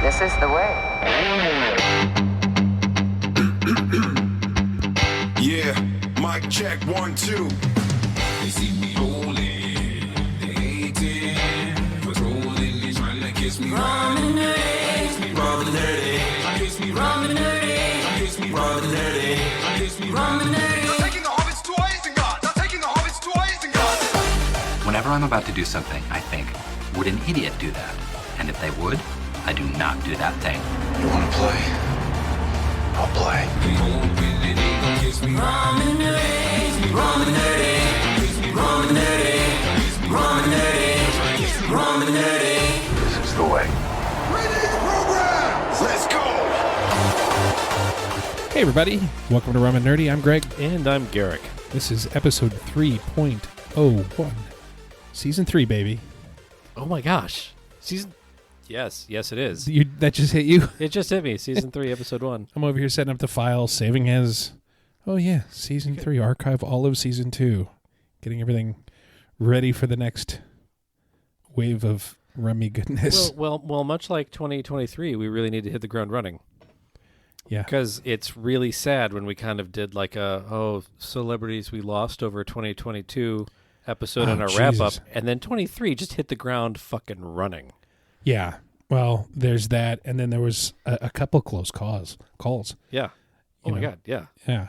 This is the way. Yeah, mic check 1, 2. They see me rolling, they hating, patrolling, they trying to kiss me. Rum and nerdy, kiss me rum and nerdy, kiss me rum and nerdy, kiss me rum and nerdy, kiss me rum and nerdy. Not taking the hobbits to Isengard, not taking the hobbits to Isengard. Whenever I'm about to do something, I think, would an idiot do that? And if they would, I do not do that thing. You wanna play? I'll play. They hoping that they gon' kiss me rum and nerdy, kiss me rum and nerdy, kiss me rum and nerdy, kiss me rum and nerdy, kiss me rum and nerdy. This is the way. Ready program! Let's go! Hey everybody, welcome to Rum and Nerdy. I'm Greg. And I'm Garrick. This is episode 3.01. Season 3, baby. Oh my gosh. Yes, it is. That just hit you? It just hit me. Season 3, episode 1. I'm over here setting up the file, saving as, Season 3, archive all of Season 2. Getting everything ready for the next wave of rummy goodness. Well, much like 2023, we really need to hit the ground running. Yeah. Because it's really sad when we kind of did like celebrities we lost over 2022 episode on our wrap-up, and then 23 just hit the ground fucking running. Yeah. Well, there's that, and then there was a couple close calls. Yeah. Oh my God, yeah. Yeah.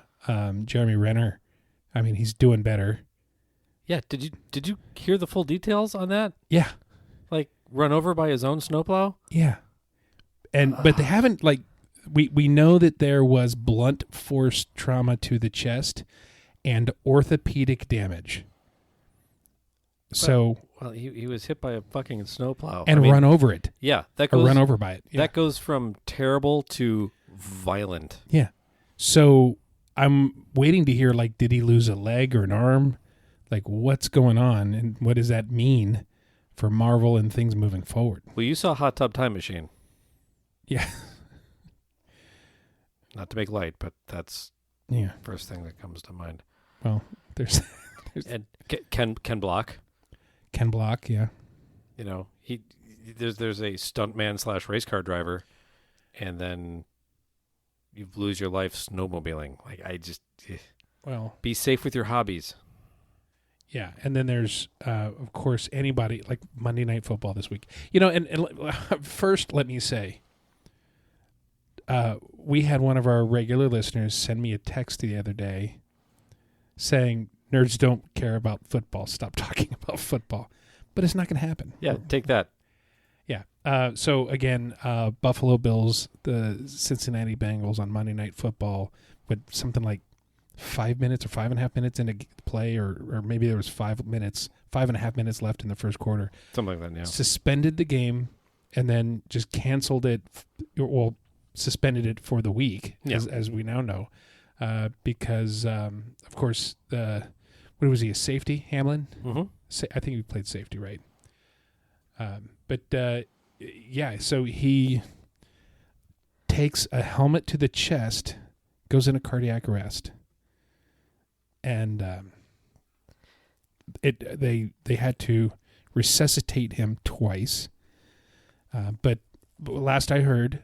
Jeremy Renner, I mean, he's doing better. Yeah, did you hear the full details on that? Yeah. Like, run over by his own snowplow? Yeah. But they haven't, like, we know that there was blunt force trauma to the chest and orthopedic damage. Well, he was hit by a fucking snowplow. And run over it. Yeah. Or run over by it. Yeah. That goes from terrible to violent. Yeah. So I'm waiting to hear, like, did he lose a leg or an arm? Like, what's going on? And what does that mean for Marvel and things moving forward? Well, you saw Hot Tub Time Machine. Yeah. Not to make light, but that's the first thing that comes to mind. Well, there's and Ken Block. Ken Block, yeah. You know, there's a stuntman / race car driver, and then you lose your life snowmobiling. Like, be safe with your hobbies. Yeah, and then there's, of course, anybody, like Monday Night Football this week. You know, and first, let me say, we had one of our regular listeners send me a text the other day saying, nerds don't care about football. Stop talking about football. But it's not going to happen. Yeah, take that. Yeah. So, again, Buffalo Bills, the Cincinnati Bengals on Monday Night Football with something like 5 minutes or 5.5 minutes into play, or maybe there was 5.5 minutes left in the first quarter. Something like that, yeah. Suspended the game and then just canceled it, suspended it for the week, as we now know, because, of course, what was he, a safety, Hamlin? Mm-hmm. I think he played safety, right? So he takes a helmet to the chest, goes into cardiac arrest, and they had to resuscitate him twice. But last I heard,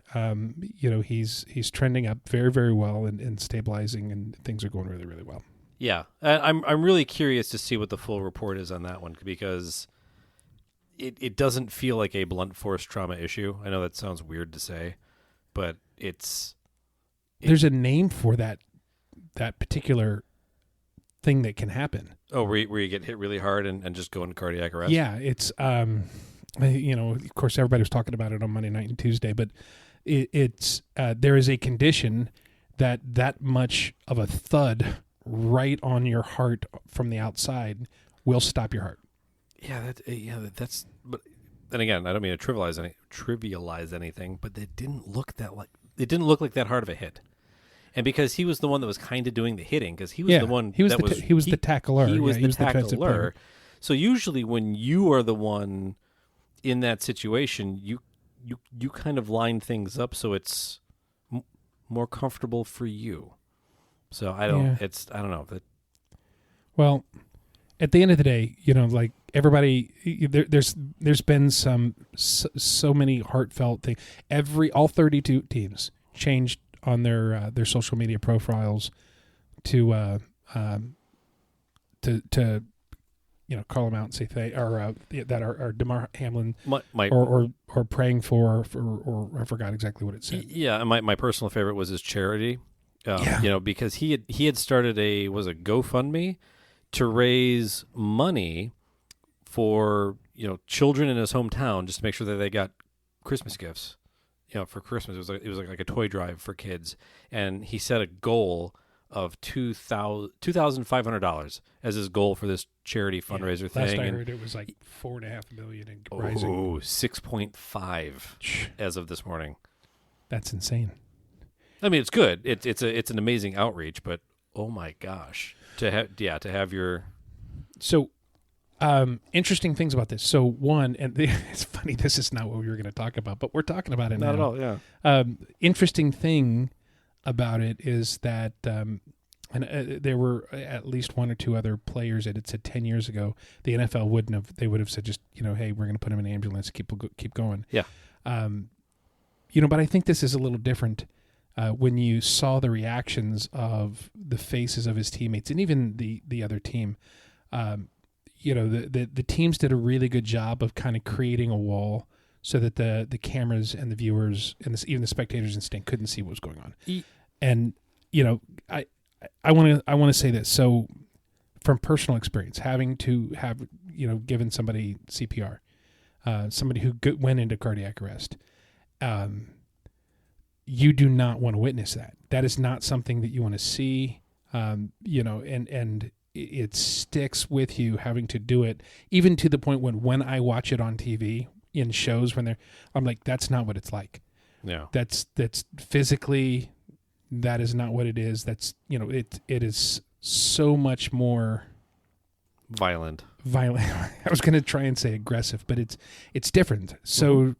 he's trending up very, very well and stabilizing, and things are going really, really well. Yeah, I'm really curious to see what the full report is on that one, because it doesn't feel like a blunt force trauma issue. I know that sounds weird to say, but there's a name for that particular thing that can happen. Oh, where you get hit really hard and just go into cardiac arrest? Yeah, it's of course everybody was talking about it on Monday night and Tuesday, but it's there is a condition that much of a thud right on your heart from the outside will stop your heart. Yeah, that's. But then again, I don't mean to trivialize anything, but it didn't look like that hard of a hit. And because he was the one that was kind of doing the hitting, because he was the one he was the tackler. He was the tackler. So usually when you are the one in that situation, you kind of line things up so it's more comfortable for you. So I don't know. Well, at the end of the day, like everybody, there's been so many heartfelt things. All 32 teams changed on their social media profiles to call them out and say that are DeMar Hamlin or praying for I forgot exactly what it said. Yeah, and my personal favorite was his charity. Because he had started a GoFundMe to raise money for children in his hometown, just to make sure that they got Christmas gifts. For Christmas, it was like a toy drive for kids, and he set a goal of $2,500 as his goal for this charity fundraiser thing. Last I heard, it was like $4.5 million and rising. 6.5 as of this morning. That's insane. I mean, it's good. It's an amazing outreach, but oh my gosh, to have your interesting things about this. So one, and it's funny, this is not what we were going to talk about, but we're talking about it now. Not at all. Yeah. Interesting thing about it is that there were at least one or two other players that had said 10 years ago the NFL wouldn't have. They would have said just hey, we're going to put him in an ambulance, keep going. Yeah. But I think this is a little different. When you saw the reactions of the faces of his teammates and even the other team, the teams did a really good job of kind of creating a wall so that the cameras and the viewers and even the spectators in stand couldn't see what was going on. And I want to say this. So from personal experience, having to have given somebody CPR, somebody who went into cardiac arrest. You do not want to witness that. That is not something that you want to see, and it sticks with you having to do it, even to the point when I watch it on TV in shows I'm like, that's not what it's like. Yeah. That's physically, that is not what it is. That's, it is so much more violent. I was going to try and say aggressive, but it's different. So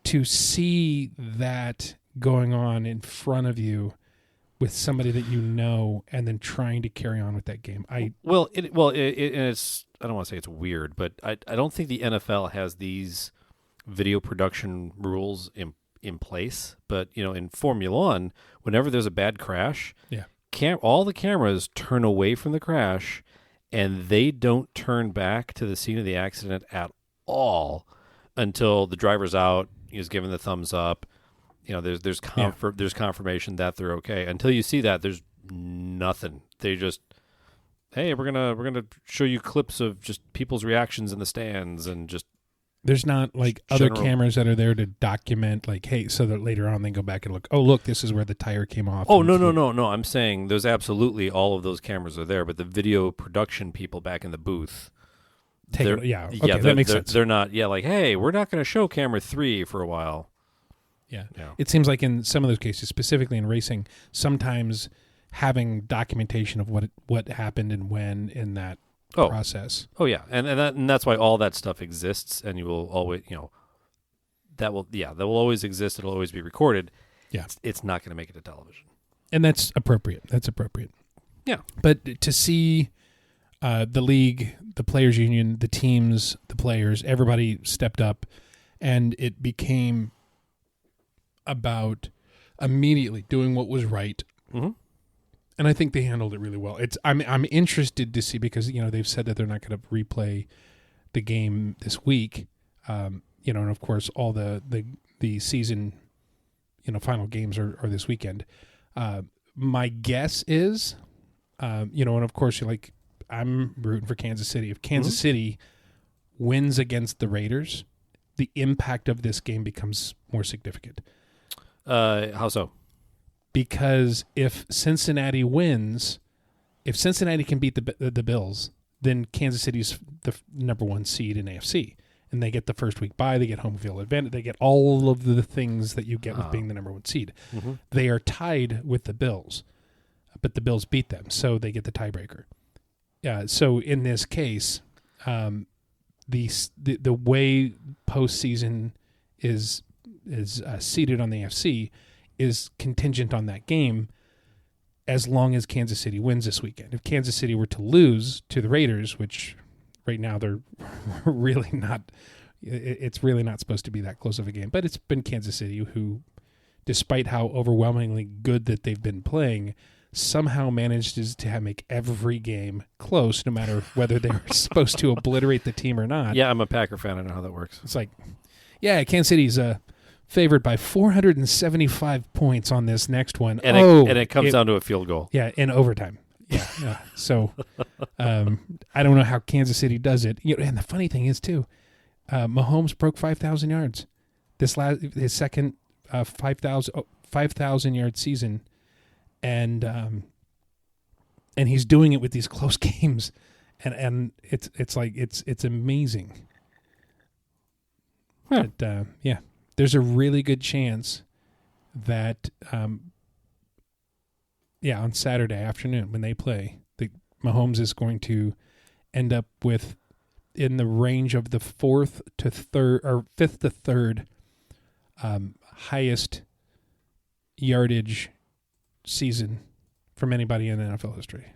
to see that going on in front of you with somebody that and then trying to carry on with that game. And it's, I don't want to say it's weird, but I don't think the NFL has these video production rules in place. But, in Formula One, whenever there's a bad crash, all the cameras turn away from the crash and they don't turn back to the scene of the accident at all until the driver's out, he's given the thumbs up. There's confirmation that they're okay. Until you see that, there's nothing. They just, hey, we're gonna show you clips of just people's reactions in the stands and just. There's not like other cameras that are there to document, like, hey, so that later on they go back and look. Oh, look, this is where the tire came off. Oh, no. I'm saying there's absolutely all of those cameras are there, but the video production people back in the booth. That makes sense. They're not, like, hey, we're not going to show camera 3 for a while. Yeah. It seems like in some of those cases, specifically in racing, sometimes having documentation of what happened and when in that process. Oh yeah, and that's why all that stuff exists, and you will always that will always exist. It'll always be recorded. Yeah, it's not going to make it to television, and that's appropriate. Yeah, but to see the league, the players' union, the teams, the players, everybody stepped up, and it became about immediately doing what was right. Mm-hmm. And I think they handled it really well. I'm interested to see, because they've said that they're not going to replay the game this week. And of course all the season final games are this weekend. My guess is and of course I'm rooting for Kansas City. If Kansas City wins against the Raiders, the impact of this game becomes more significant. How so? Because if Cincinnati wins, if Cincinnati can beat the Bills, then Kansas City's the number 1 seed in AFC, and they get the first week bye, they get home field advantage, they get all of the things that you get with being the number 1 seed. Mm-hmm. They are tied with the Bills, but the Bills beat them, so they get the tiebreaker. So in this case, the way postseason is seated on the AFC is contingent on that game. as long as Kansas City wins this weekend. If Kansas City were to lose to the Raiders, which right now they're really not, it's really not supposed to be that close of a game, but it's been Kansas City who, despite how overwhelmingly good that they've been playing, somehow managed to make every game close, no matter whether they were supposed to obliterate the team or not. Yeah, I'm a Packer fan. I know how that works. It's like, yeah, Kansas City's favored by 475 points on this next one. And it comes down to a field goal. Yeah, in overtime. Yeah. So I don't know how Kansas City does it. And the funny thing is, too, Mahomes broke 5,000 yards. His second 5,000-yard season. And he's doing it with these close games, and it's like it's amazing. Huh. But there's a really good chance that on Saturday afternoon when they play, Mahomes is going to end up with in the range of the fifth to third highest yardage season from anybody in NFL history.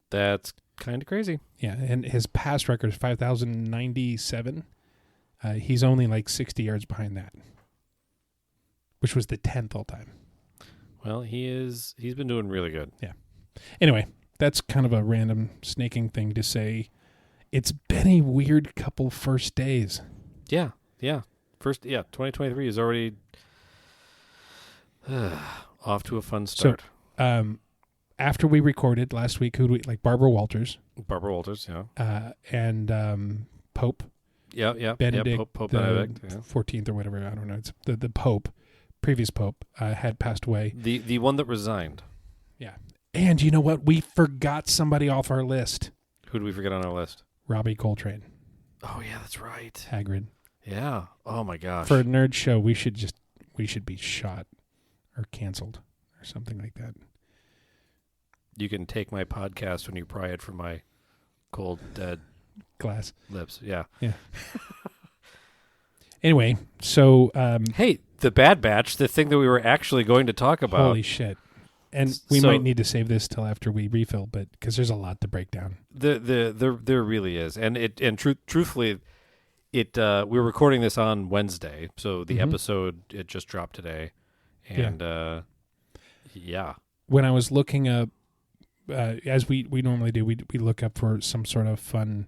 That's kind of crazy. Yeah, and his pass record is 5,097. He's only like 60 yards behind that, which was the 10th all time. Well, he's been doing really good. Yeah. Anyway, that's kind of a random snaking thing to say. It's been a weird couple first days. Yeah. 2023 is already off to a fun start. So, after we recorded last week, Barbara Walters? Barbara Walters, yeah. And Pope. Yeah. Benedict, Pope the Benedict, yeah. 14th or whatever, I don't know. It's the Pope, previous Pope, had passed away. The one that resigned. Yeah. And you know what? We forgot somebody off our list. Who did we forget on our list? Robbie Coltrane. Oh, yeah, that's right. Hagrid. Yeah. Oh, my gosh. For a nerd show, we should be shot or canceled or something like that. You can take my podcast when you pry it from my cold, dead glass lips. Yeah. Anyway, so hey, the Bad Batch, the thing that we were actually going to talk about. Holy shit! And we might need to save this till after we refill, but because there's a lot to break down. There really is, and truthfully, we're recording this on Wednesday, so the episode it just dropped today, and yeah. When I was looking up, as we normally do, we look up for some sort of fun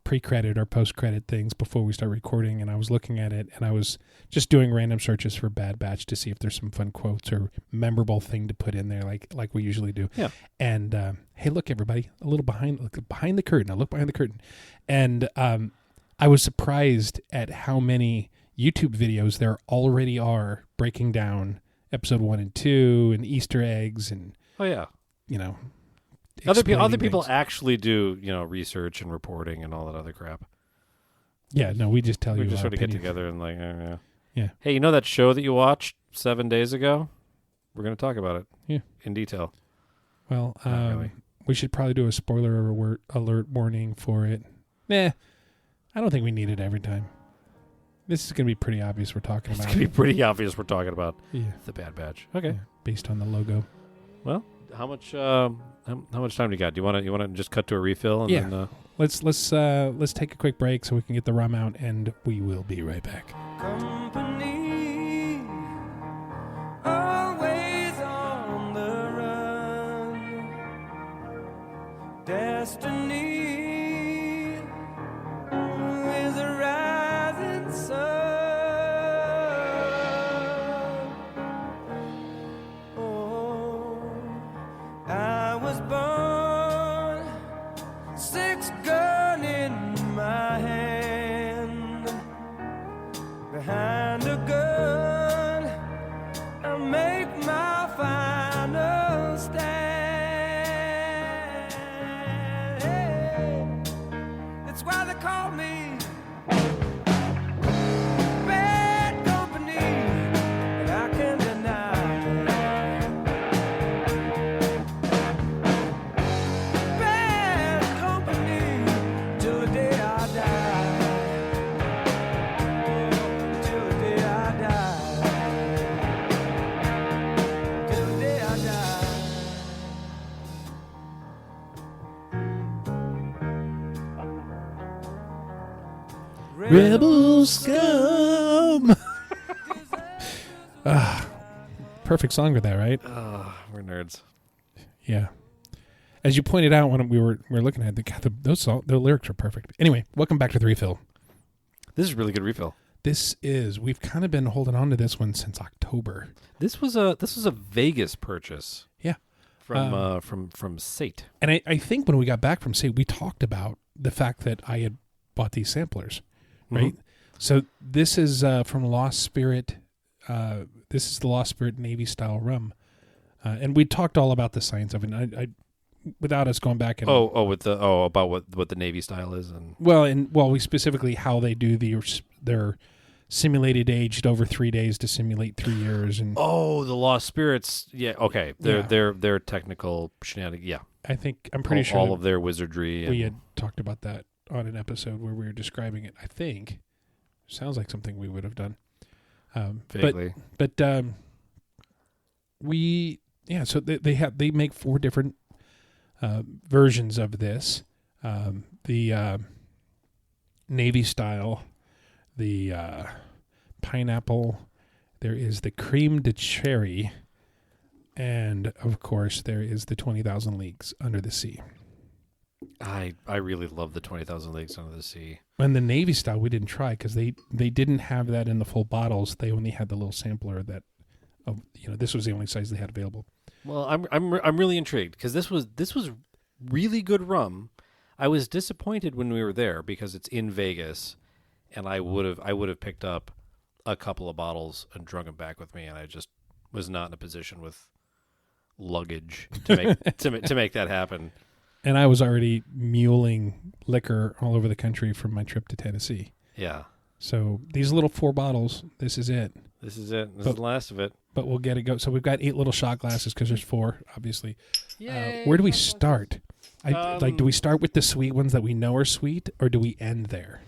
pre-credit or post-credit things before we start recording, and I was looking at it, and I was just doing random searches for Bad Batch to see if there's some fun quotes or memorable thing to put in there, like we usually do. Yeah. And hey, look, everybody, a little behind the curtain. I look behind the curtain, and I was surprised at how many YouTube videos there already are breaking down episode 1 and 2 and Easter eggs and other people things. actually do research and reporting and all that other crap. Yeah, no, we just tell you. We just sort of get opinion. together and like, yeah. Hey, you know that show that you watched 7 days ago? We're going to talk about it. In detail. Well, really. We should probably do a spoiler alert warning for it. I don't think we need it every time. This is going to be pretty obvious we're talking about. It's going to be pretty obvious we're talking about the Bad Batch. Okay. Yeah, based on the logo. Well, how much time do you got? Do you want to just cut to a refill and then Let's take a quick break so we can get the rum out, and we will be right back. Company, always on the run. Destiny is a rising sun. Oh, I was born, 6 gun in my hand. Behind a gun, I make my final stand. Hey, that's why they call me bad company, and I can't deny bad company till the day I die. Till the day I die. Rebel scum. Perfect song for that, right? We're nerds. Yeah. As you pointed out when we were looking at the lyrics are perfect. Anyway, welcome back to the refill. This is a really good refill. We've kind of been holding on to this one since October. This was a Vegas purchase. Yeah. From Sate. And I think when we got back from Sate, we talked about the fact that I had bought these samplers, right? Mm-hmm. So this is from Lost Spirit. This is the Lost Spirit Navy style rum, and we talked all about the science of it. I without us going back and about what the Navy style is and we specifically how they do their simulated aged over 3 days to simulate 3 years and the Lost Spirits. Yeah, okay. Their technical shenanigans. Yeah, I'm pretty sure all of their wizardry. We had talked about that on an episode where we were describing it. I think sounds like something we would have done. Vaguely. But so they make 4 different versions of this. The Navy style, the pineapple, there is the cream de cherry, and of course there is the 20,000 Leagues Under the Sea. I really love the 20,000 Leagues Under the Sea. And the Navy style we didn't try because they didn't have that in the full bottles. They only had the little sampler that, this was the only size they had available. Well, I'm really intrigued because this was really good rum. I was disappointed when we were there because it's in Vegas, and I would have picked up a couple of bottles and drunk them back with me, and I just was not in a position with luggage to make to make that happen. And I was already muling liquor all over the country from my trip to Tennessee. Yeah. So these little 4 bottles, this is it. This is it. This is the last of it. But we'll get it go. So we've got 8 little shot glasses because there's 4, obviously. Yay, where do we start? Do we start with the sweet ones that we know are sweet, or do we end there?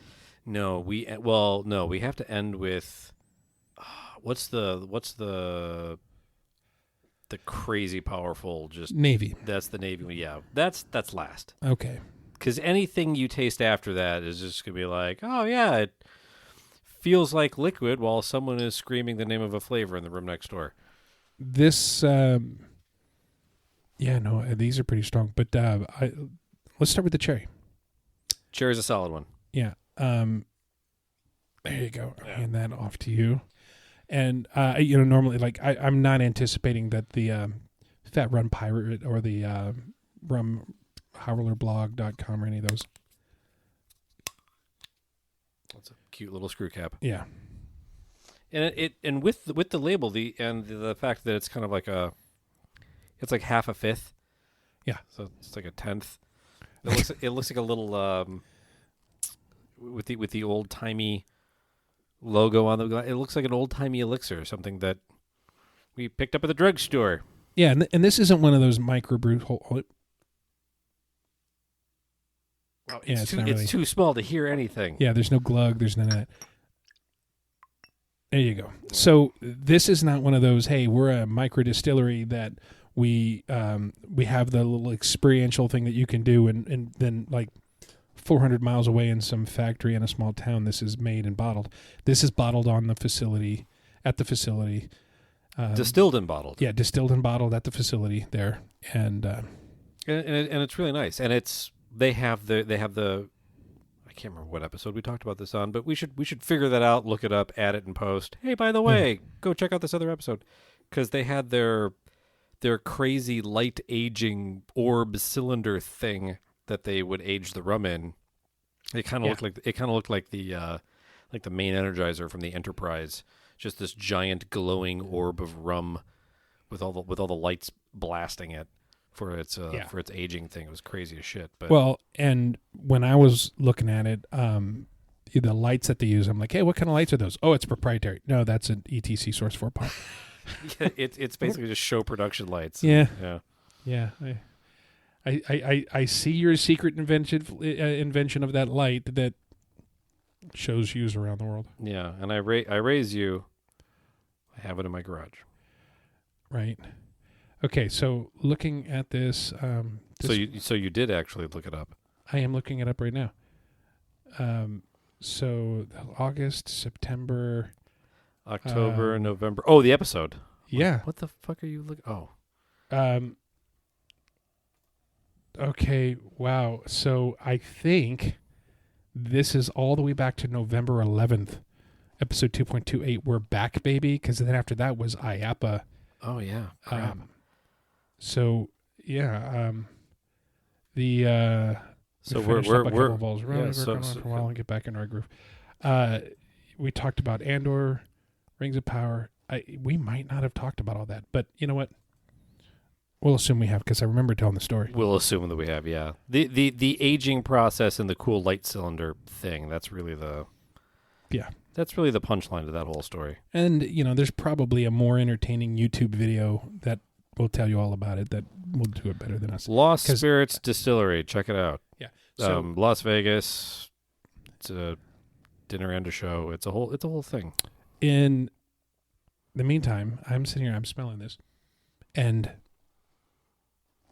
No, we have to end with what's the crazy powerful just Navy. That's the Navy. Yeah, that's last. Okay. Because anything you taste after that is just gonna be like, oh yeah, it feels like liquid while someone is screaming the name of a flavor in the room next door. This, these are pretty strong. But let's start with the cherry. Cherry's a solid one. Yeah. There you go. I'll hand that off to you. And normally, I'm not anticipating that the Fat Run Pirate or the rumhowlerblog.com or any of those. That's a cute little screw cap. Yeah. And with the label the fact that it's kind of like it's like half a fifth. Yeah. So it's like a tenth. It looks like a little with the old timey logo on the glass. It looks like an old timey elixir, something that we picked up at the drugstore. Yeah, and this isn't one of those microbrew. It's too small to hear anything. Yeah, there's no glug. There's none of that. There you go. So this is not one of those, hey, we're a micro distillery that we have the little experiential thing that you can do and then 400 miles away in some factory in a small town, this is made and bottled. This is bottled at the facility. Distilled and bottled. Yeah, distilled and bottled at the facility there. And it's really nice. And they have the I can't remember what episode we talked about this on, but we should figure that out, look it up, add it and post. Hey, by the way, go check out this other episode because they had their crazy light aging orb cylinder thing that they would age the rum in. It kind of looked like the main energizer from the Enterprise, just this giant glowing orb of rum with all the lights blasting it for its aging thing. It was crazy as shit. But and when I was looking at it, the lights that they use, I'm like, hey, what kind of lights are those? Oh, it's proprietary. No, that's an ETC Source 4 pump. Yeah, it's basically just show production lights. Yeah. Yeah. I see your secret invention of that light that shows use around the world. Yeah, and I raise you. I have it in my garage. Right. Okay, so looking at this, so you did actually look it up. I am looking it up right now. So August, September, October, November. Oh, the episode. yeah. What the fuck are you looking? Oh, Okay, wow. So I think this is all the way back to November 11th, episode 2.28. We're back, baby, because then after that was IAPA. oh yeah. Crap. So yeah, So we we're finished up a we're couple balls around. yeah, We're so- going on so- for a while and get back in our groove. We talked about Andor, Rings of Power. We might not have talked about all that, but you know what? We'll assume we have because I remember telling the story. We'll assume that we have. Yeah. The aging process and the cool light cylinder thing. That's really the punchline to that whole story. And you know, there's probably a more entertaining YouTube video that will tell you all about it. That will do it better than us. Lost Spirits Distillery. Check it out. Yeah. So Las Vegas. It's a dinner and a show. It's a whole thing. in the meantime, I'm sitting here. I'm smelling this, and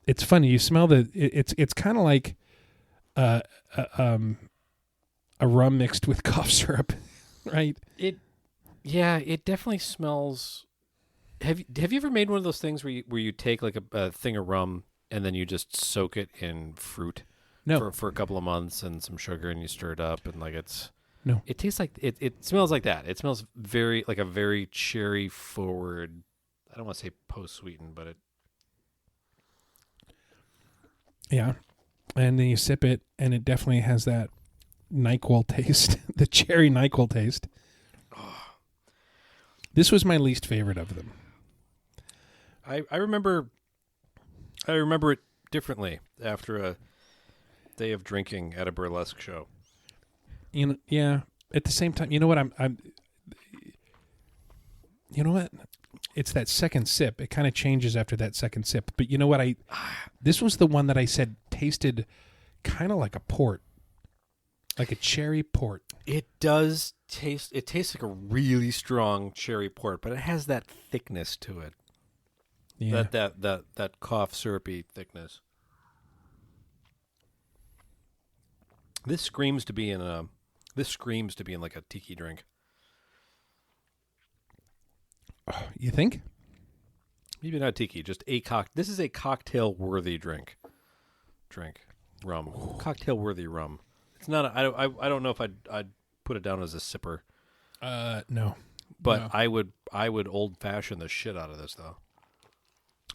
it's funny. You smell it's kind of like a rum mixed with cough syrup, right? It definitely smells. Have you ever made one of those things where you take like a thing of rum and then you just soak it in fruit No, for a couple of months and some sugar and you stir it up and like it's No. It tastes like it smells like that. It smells very like a very cherry forward. I don't want to say post sweetened, but it. yeah, and then you sip it, and it definitely has that NyQuil taste, the cherry NyQuil taste. This was my least favorite of them. I remember it differently after a day of drinking at a burlesque show. You know, yeah. At the same time, you know what? You know what? It's that second sip. It kind of changes after that second sip. But you know what? This was the one that I said tasted kind of like a port, like a cherry port. It does taste. It tastes like a really strong cherry port, but it has that thickness to it. Yeah. That cough syrupy thickness. This screams to be in like a tiki drink. You think? Maybe not tiki, just a This is a cocktail worthy drink. Rum. Cocktail worthy rum. It's not. I don't know if I'd put it down as a sipper. No. But No. I would old fashioned the shit out of this though.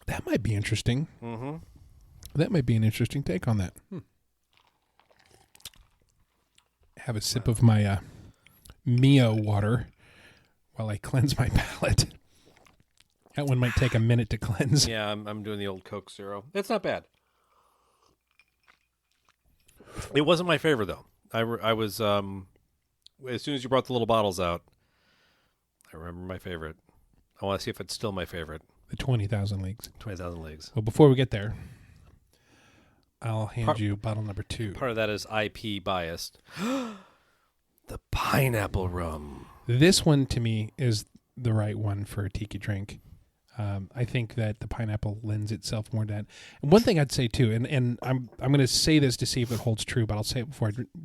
That might be interesting. Mm-hmm. That might be an interesting take on that. Have a sip of my Mio water while I cleanse my palate. That one might take a minute to cleanse. Yeah, I'm doing the old Coke Zero. It's not bad. It wasn't my favorite though. I was as soon as you brought the little bottles out, I remember my favorite. I want to see if it's still my favorite. The 20,000 Leagues. 20,000 Leagues. Well, before we get there, I'll hand you bottle number 2. Part of that is IP biased. The pineapple rum. This one, to me, is the right one for a tiki drink. I think that the pineapple lends itself more to that. And one thing I'd say, too, and I'm going to say this to see if it holds true, but I'll say it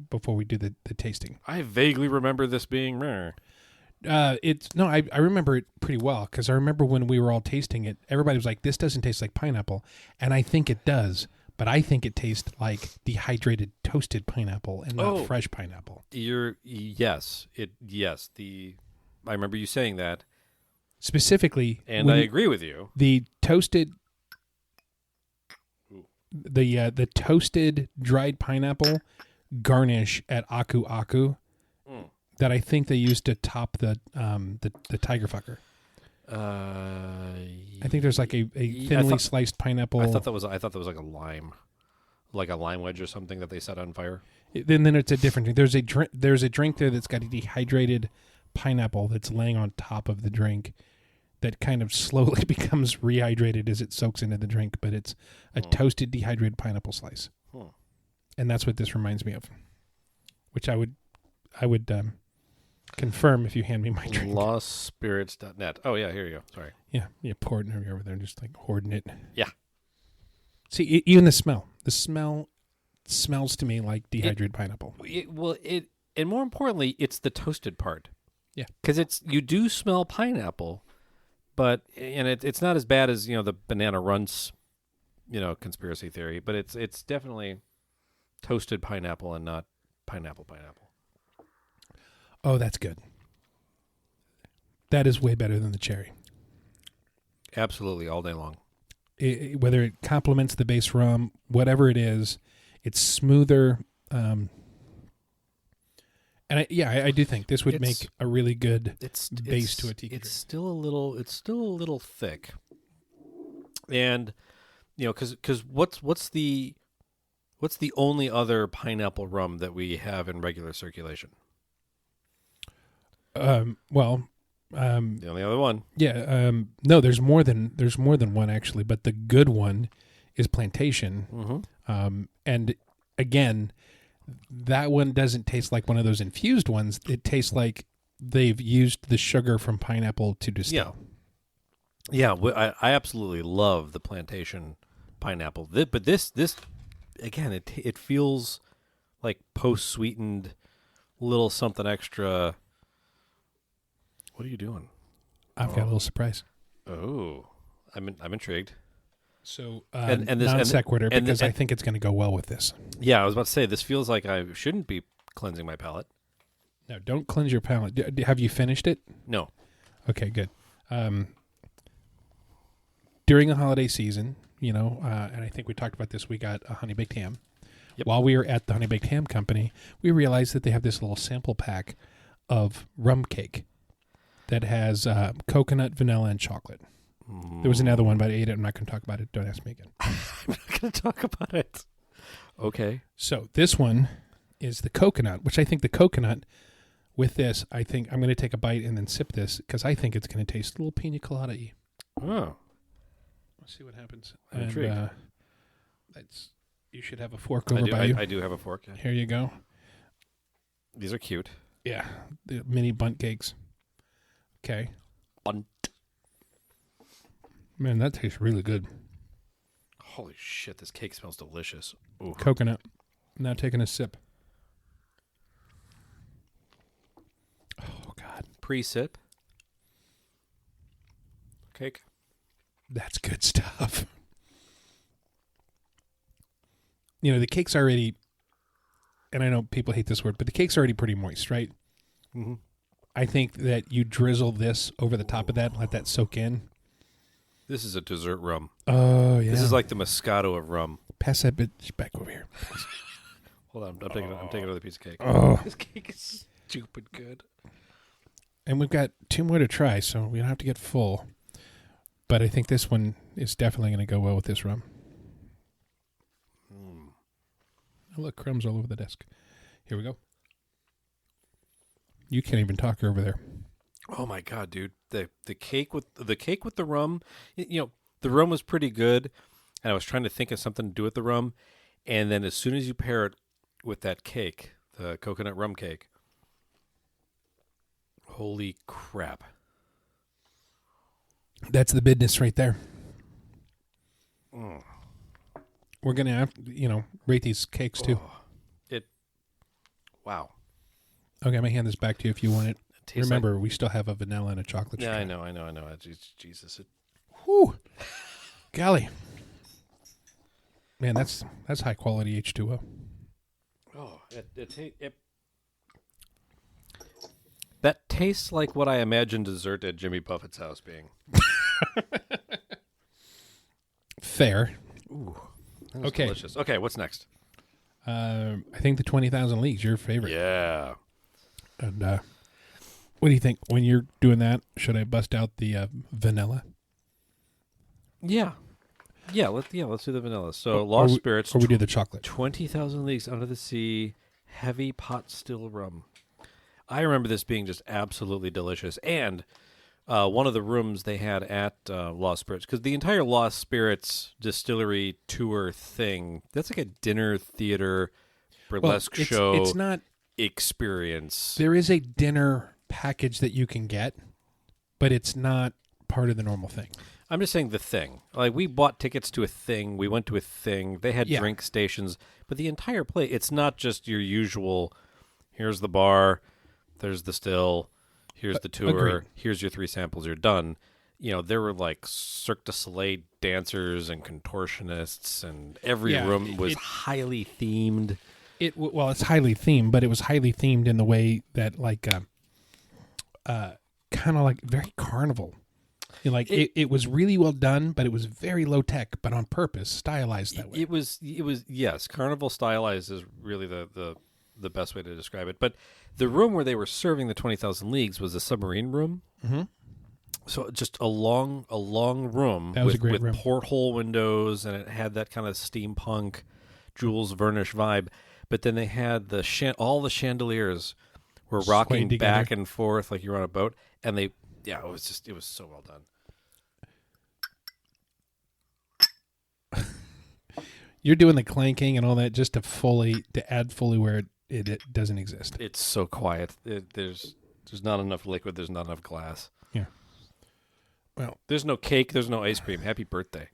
before we do the tasting. I vaguely remember this being rare. I remember it pretty well because I remember when we were all tasting it, everybody was like, "This doesn't taste like pineapple," and I think it does, but I think it tastes like dehydrated toasted pineapple and not fresh pineapple. I remember you saying that, Specifically, and I agree with you. The toasted, the toasted dried pineapple garnish at Aku Aku. That I think they used to top the Tiger Fucker. I think there's like a thinly sliced pineapple. I thought that was like a lime wedge or something that they set on fire. Then it's a different drink. There's a drink there that's got a dehydrated pineapple that's laying on top of the drink that kind of slowly becomes rehydrated as it soaks into the drink, but it's a toasted dehydrated pineapple slice. And that's what this reminds me of. Which I would confirm if you hand me my drink. LostSpirits.net. Oh, yeah, here you go. Sorry. Yeah, pouring it over there, just like hoarding it. Yeah. See, even the smell. The smell smells to me like dehydrated pineapple. And and more importantly, it's the toasted part. Yeah. Because you do smell pineapple, but it's not as bad as the banana runts, conspiracy theory. But it's definitely toasted pineapple and not pineapple. Oh, that's good. That is way better than the cherry. Absolutely, all day long. Whether it complements the base rum, whatever it is, it's smoother. And I do think this would make a really good base to a tiki drink. It's still a little thick, and because what's the only other pineapple rum that we have in regular circulation? The only other one. Yeah. No, there's more than one actually, but the good one is Plantation. Mm-hmm. And again, that one doesn't taste like one of those infused ones. It tastes like they've used the sugar from pineapple to distill. Yeah. I absolutely love the Plantation pineapple. But this again, it feels like post-sweetened, little something extra. What are you doing? I've got a little surprise. Oh, I'm intrigued. So and non sequitur, because I I think it's going to go well with this. Yeah, I was about to say, this feels like I shouldn't be cleansing my palate. No, don't cleanse your palate. Have you finished it? No. Okay, good. During the holiday season, and I think we talked about this, we got a honey baked ham. Yep. While we were at the honey baked ham company, we realized that they have this little sample pack of rum cake that has coconut, vanilla, and chocolate. There was another one, but I ate it. I'm not going to talk about it. Don't ask me again. I'm not going to talk about it. Okay. So this one is the coconut, which I think the coconut with this, I think I'm going to take a bite and then sip this because I think it's going to taste a little pina colada-y. Oh. Let's see what happens. I'm intrigued. You should have a fork over by you. I do have a fork. Yeah. Here you go. These are cute. Yeah, the mini bunt cakes. Okay. Bunt. Man, that tastes really good. Holy shit, this cake smells delicious. Ooh. Coconut. Now taking a sip. Oh, God. Pre-sip. Cake. That's good stuff. The cake's already, and I know people hate this word, but the cake's already pretty moist, right? Mm-hmm. I think that you drizzle this over the top of that and let that soak in. This is a dessert rum. Oh, yeah. This is like the Moscato of rum. Pass that bitch back over here. Hold on, I'm taking another piece of cake. Oh. This cake is stupid good. And we've got 2 more to try, so we don't have to get full. But I think this one is definitely going to go well with this rum. Oh, look, crumbs all over the desk. Here we go. You can't even talk over there. Oh my god, dude! The cake with the rum, the rum was pretty good, and I was trying to think of something to do with the rum, and then as soon as you pair it with that cake, the coconut rum cake, holy crap! That's the business right there. Mm. We're gonna have rate these cakes too. Wow. Okay, I'm gonna hand this back to you if you want it. Tastes Remember, we still have a vanilla and a chocolate. Yeah, straw. I know. Jesus. Whew. Golly. Man, that's high quality H2O. Oh, that tastes like what I imagined dessert at Jimmy Buffett's house being. Fair. Ooh. Okay. Delicious. Okay, what's next? I think the 20,000 Leagues, your favorite. Yeah. And what do you think when you're doing that? Should I bust out the vanilla? Yeah. Let's do the vanilla. So Lost Spirits, or we do the chocolate. 20,000 Leagues Under the Sea, heavy pot still rum. I remember this being just absolutely delicious, and one of the rooms they had at Lost Spirits, because the entire Lost Spirits Distillery tour thing, that's like a dinner theater burlesque show. It's not experience. There is a dinner package that you can get, but it's not part of the normal thing. I'm just saying the thing. Like, we bought tickets to a thing. We went to a thing. They had drink stations. But the entire play, it's not just your usual, Here's the bar. There's the still. Here's the tour. Agreed. Here's your 3 samples. You're done. There were like Cirque du Soleil dancers and contortionists, and every room was highly themed. It's highly themed, but it was highly themed in the way that kind of like very carnival. It was really well done, but it was very low tech, but on purpose, stylized that way. It was yes, carnival stylized is really the best way to describe it. But the room where they were serving the 20,000 Leagues was a submarine room. Mm-hmm. So just a long room that was a great room. Porthole windows, and it had that kind of steampunk Jules Vernish vibe. But then they had all the chandeliers were rocking back and forth like you were on a boat, and it was so well done. You're doing the clanking and all that just to add fully where it doesn't exist. It's so quiet. There's not enough liquid. There's not enough glass. Yeah. Well, there's no cake. There's no ice cream. Happy birthday.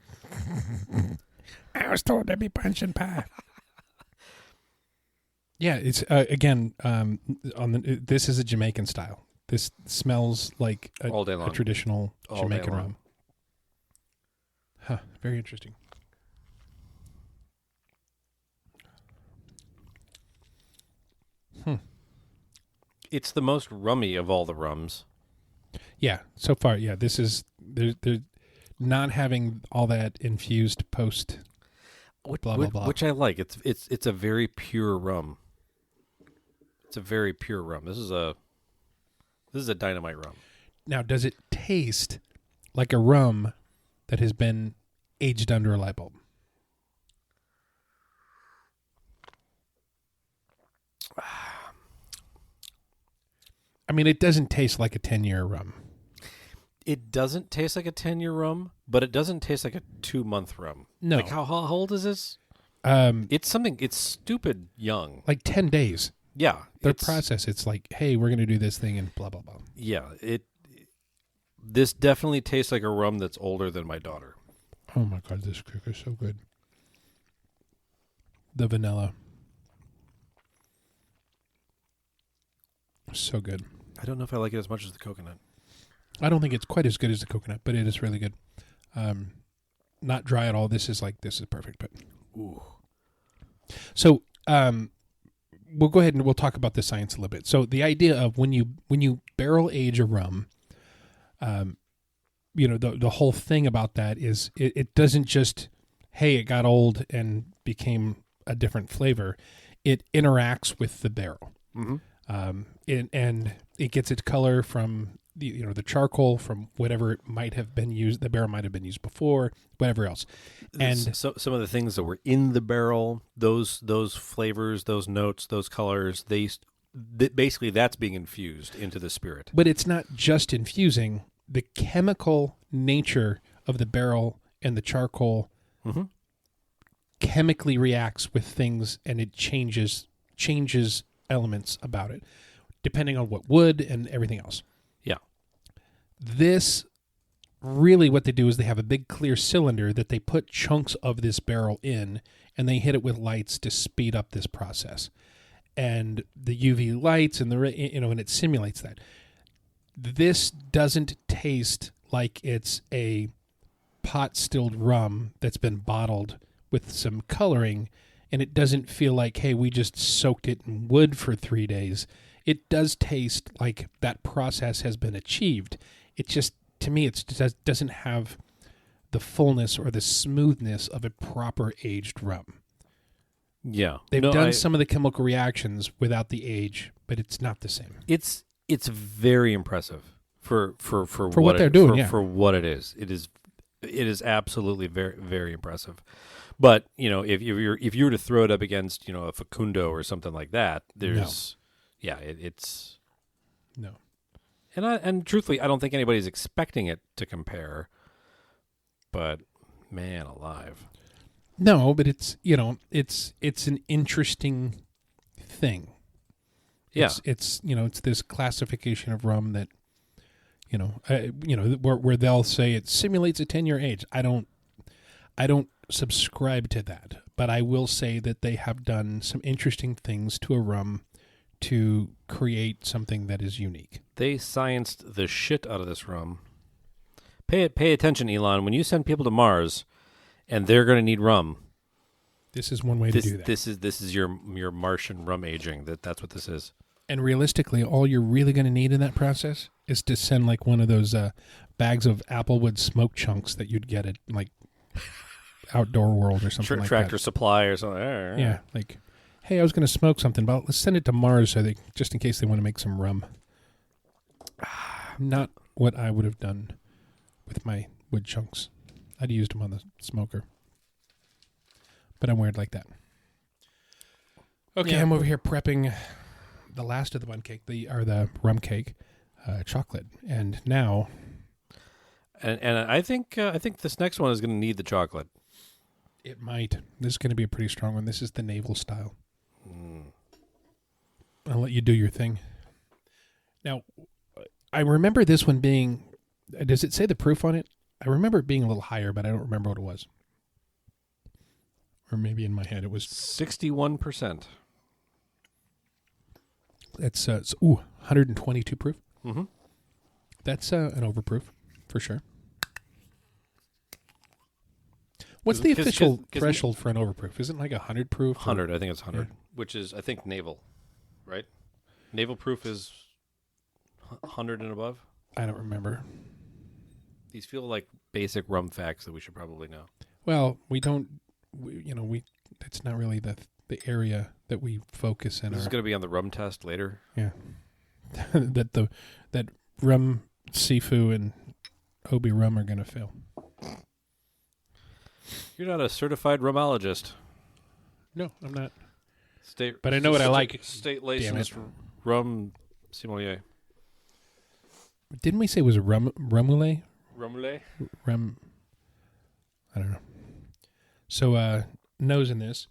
I was told there'd be punch and pie. Yeah, it's again this is a Jamaican style. This smells like a traditional Jamaican rum. Huh, very interesting. It's the most rummy of all the rums. Yeah, so far, yeah. This is they're not having all that infused post. Blah blah blah. Which I like. It's a very pure rum. It's a very pure rum. This is a dynamite rum. Now, does it taste like a rum that has been aged under a light bulb? I mean, it doesn't taste like a 10-year rum. It doesn't taste like a 10-year rum, but it doesn't taste like a 2-month rum. No. Like how old is this? It's stupid young. Like 10 days. Yeah. Their process, it's like, hey, we're going to do this thing and blah, blah, blah. Yeah. This definitely tastes like a rum that's older than my daughter. Oh, my God. This kick is so good. The vanilla. So good. I don't know if I like it as much as the coconut. I don't think it's quite as good as the coconut, but it is really good. Not dry at all. This is perfect. But ooh. So we'll go ahead and we'll talk about the science a little bit. So the idea of when you barrel age a rum, the whole thing about that is it doesn't just, hey, it got old and became a different flavor. It interacts with the barrel. Mm-hmm. And it gets its color from the charcoal, from whatever it might have been used. The barrel might have been used before, whatever else. And so some of the things that were in the barrel, those flavors, those notes, those colors, basically that's being infused into the spirit. But it's not just infusing. The chemical nature of the barrel and the charcoal mm-hmm. chemically reacts with things, and it changes elements about it, depending on what wood and everything else. Yeah. This really what they do is they have a big clear cylinder that they put chunks of this barrel in, and they hit it with lights to speed up this process. And the UV lights and and it simulates that. This doesn't taste like it's a pot stilled rum that's been bottled with some coloring, and it doesn't feel like, hey, we just soaked it in wood for 3 days. It does taste like that process has been achieved. It just, to me, it doesn't have the fullness or the smoothness of a proper aged rum. Yeah. They've done some of the chemical reactions without the age, but it's not the same. It's very impressive for what they're doing, for what it is. It is absolutely very, very impressive. But, if you were to throw it up against, a Facundo or something like that, there's it's no. And truthfully, I don't think anybody's expecting it to compare. But man alive. No, but it's an interesting thing. Yeah. It's this classification of rum that where they'll say it simulates a 10-year age. I don't subscribe to that, but I will say that they have done some interesting things to a rum to create something that is unique. They scienced the shit out of this rum. Pay attention, Elon. When you send people to Mars, and they're going to need rum, This is one way to do that. This is your Martian rum aging. That's what this is. And realistically, all you're really going to need in that process is to send like one of those bags of Applewood smoke chunks that you'd get at like Outdoor World or something like Tractor that. Supply or something. Yeah, like, hey, I was going to smoke something, but let's send it to Mars just in case they want to make some rum. Not what I would have done with my wood chunks. I'd used them on the smoker. But I'm weird like that. Okay, Yeah. I'm over here prepping the last of the bun cake, the rum cake, chocolate, and now And I think this next one is going to need the chocolate. it might. This is going to be a pretty strong one. This is the naval style. I'll let you do your thing. Now, I remember this one being. Does it say the proof on it? I remember it being a little higher, but I don't remember what it was. Or maybe in my head it was 61%. It's 122 proof. Mm-hmm. That's an overproof for sure. What's the 'Cause- official 'cause- threshold for an overproof? Isn't it like 100 proof? 100, I think it's 100, which is, I think, naval, right? Naval proof is 100 and above. I don't remember. These feel like basic rum facts that we should probably know. Well, we don't. It's not really the area that we focus in. This is going to be on the rum test later. Yeah. that rum, Sifu, and Obi rum are going to fail. You're not a certified rumologist. No, I'm not. State, But I know what I like. State Damn licensed it. rum sommelier. Didn't we say it was a rumule? Rumule? Rum. I don't know. So, nose in this.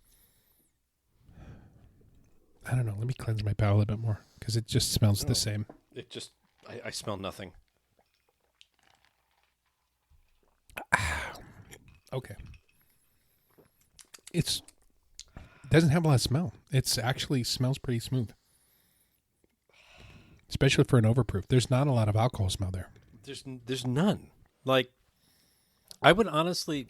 I don't know. Let me cleanse my palate a bit more because it just smells the same. It just, I smell nothing. Okay. It doesn't have a lot of smell. It's actually smells pretty smooth. Especially for an overproof. There's not a lot of alcohol smell there. There's none. Like, I would honestly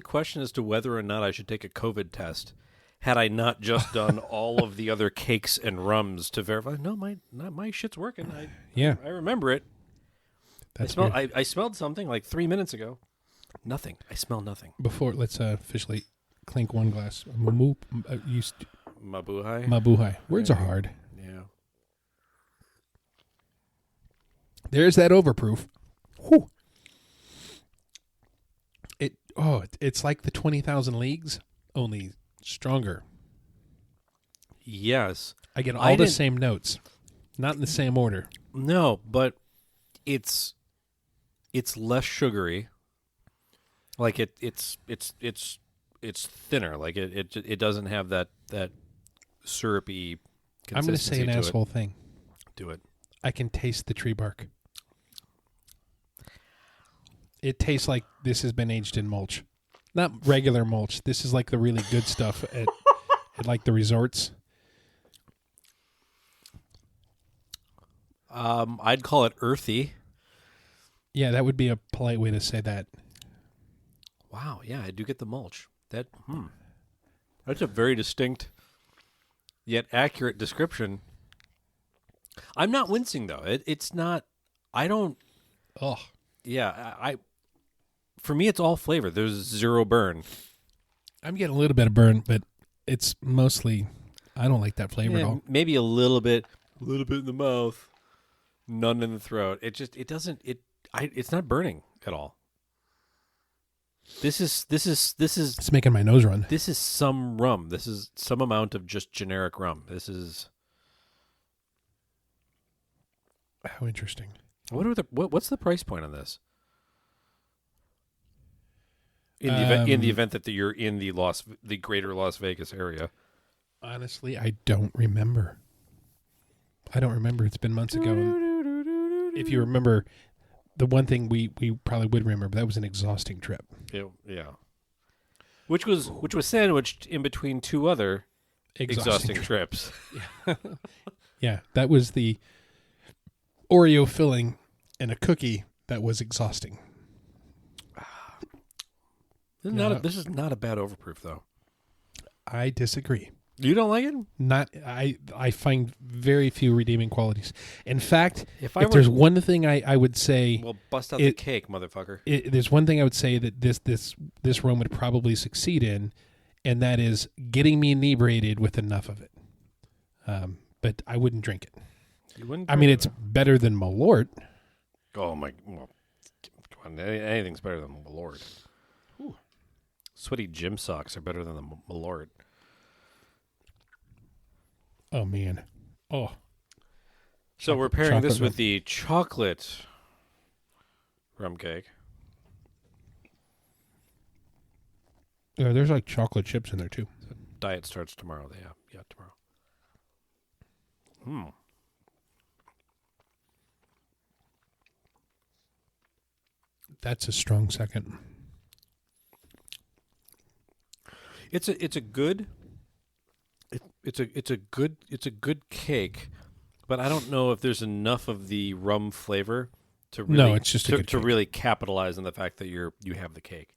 question as to whether or not I should take a COVID test had I not just done all of the other cakes and rums to verify. No, my shit's working. I remember it. That's weird. weird. I smelled something like 3 minutes ago. Nothing. I smell nothing. Before, let's officially clink one glass. Mabuhay. Mabuhay. Words are hard. Yeah. There's that overproof. Whew. It's like the 20,000 Leagues, only stronger. Yes. I get all the same notes, not in the same order. No, but it's less sugary. Like it's thinner. Like it doesn't have that syrupy consistency. I'm going to say an asshole thing. Do it. I can taste the tree bark. It tastes like this has been aged in mulch. Not regular mulch. This is like the really good stuff at like the resorts. I'd call it earthy. Yeah, that would be a polite way to say that. Wow, yeah, I do get the mulch. That's a very distinct yet accurate description. I'm not wincing though. It's not. I don't. Oh, Yeah, for me, it's all flavor. There's zero burn. I'm getting a little bit of burn, but it's mostly I don't like that flavor at all. Maybe a little bit in the mouth, none in the throat. It's not burning at all. This is It's making my nose run. This is some rum. This is some amount of just generic rum. This is. How interesting. What's the price point on this? In the event that you're in the greater Las Vegas area. Honestly, I don't remember. It's been months ago. And if you remember, the one thing we probably would remember, that was an exhausting trip. Yeah. Which was sandwiched in between two other exhausting trips. Yeah, that was the Oreo filling and a cookie that was exhausting. This is not a bad overproof, though. I disagree. You don't like it? Not I find very few redeeming qualities. In fact, if there's one thing I would say, well, bust out the cake, motherfucker. There's one thing I would say that this rum would probably succeed in, and that is getting me inebriated with enough of it. But I wouldn't drink it. You wouldn't? I mean, it's better than Malort. Oh my! Well, come on, anything's better than Malort. Ooh. Sweaty gym socks are better than the Malort. Oh, man. Oh. So we're pairing this with the chocolate rum cake. Yeah, there's like chocolate chips in there, too. So diet starts tomorrow. Yeah, tomorrow. That's a strong second. It's a good cake, but I don't know if there's enough of the rum flavor to really it's just to really capitalize on the fact that you have the cake.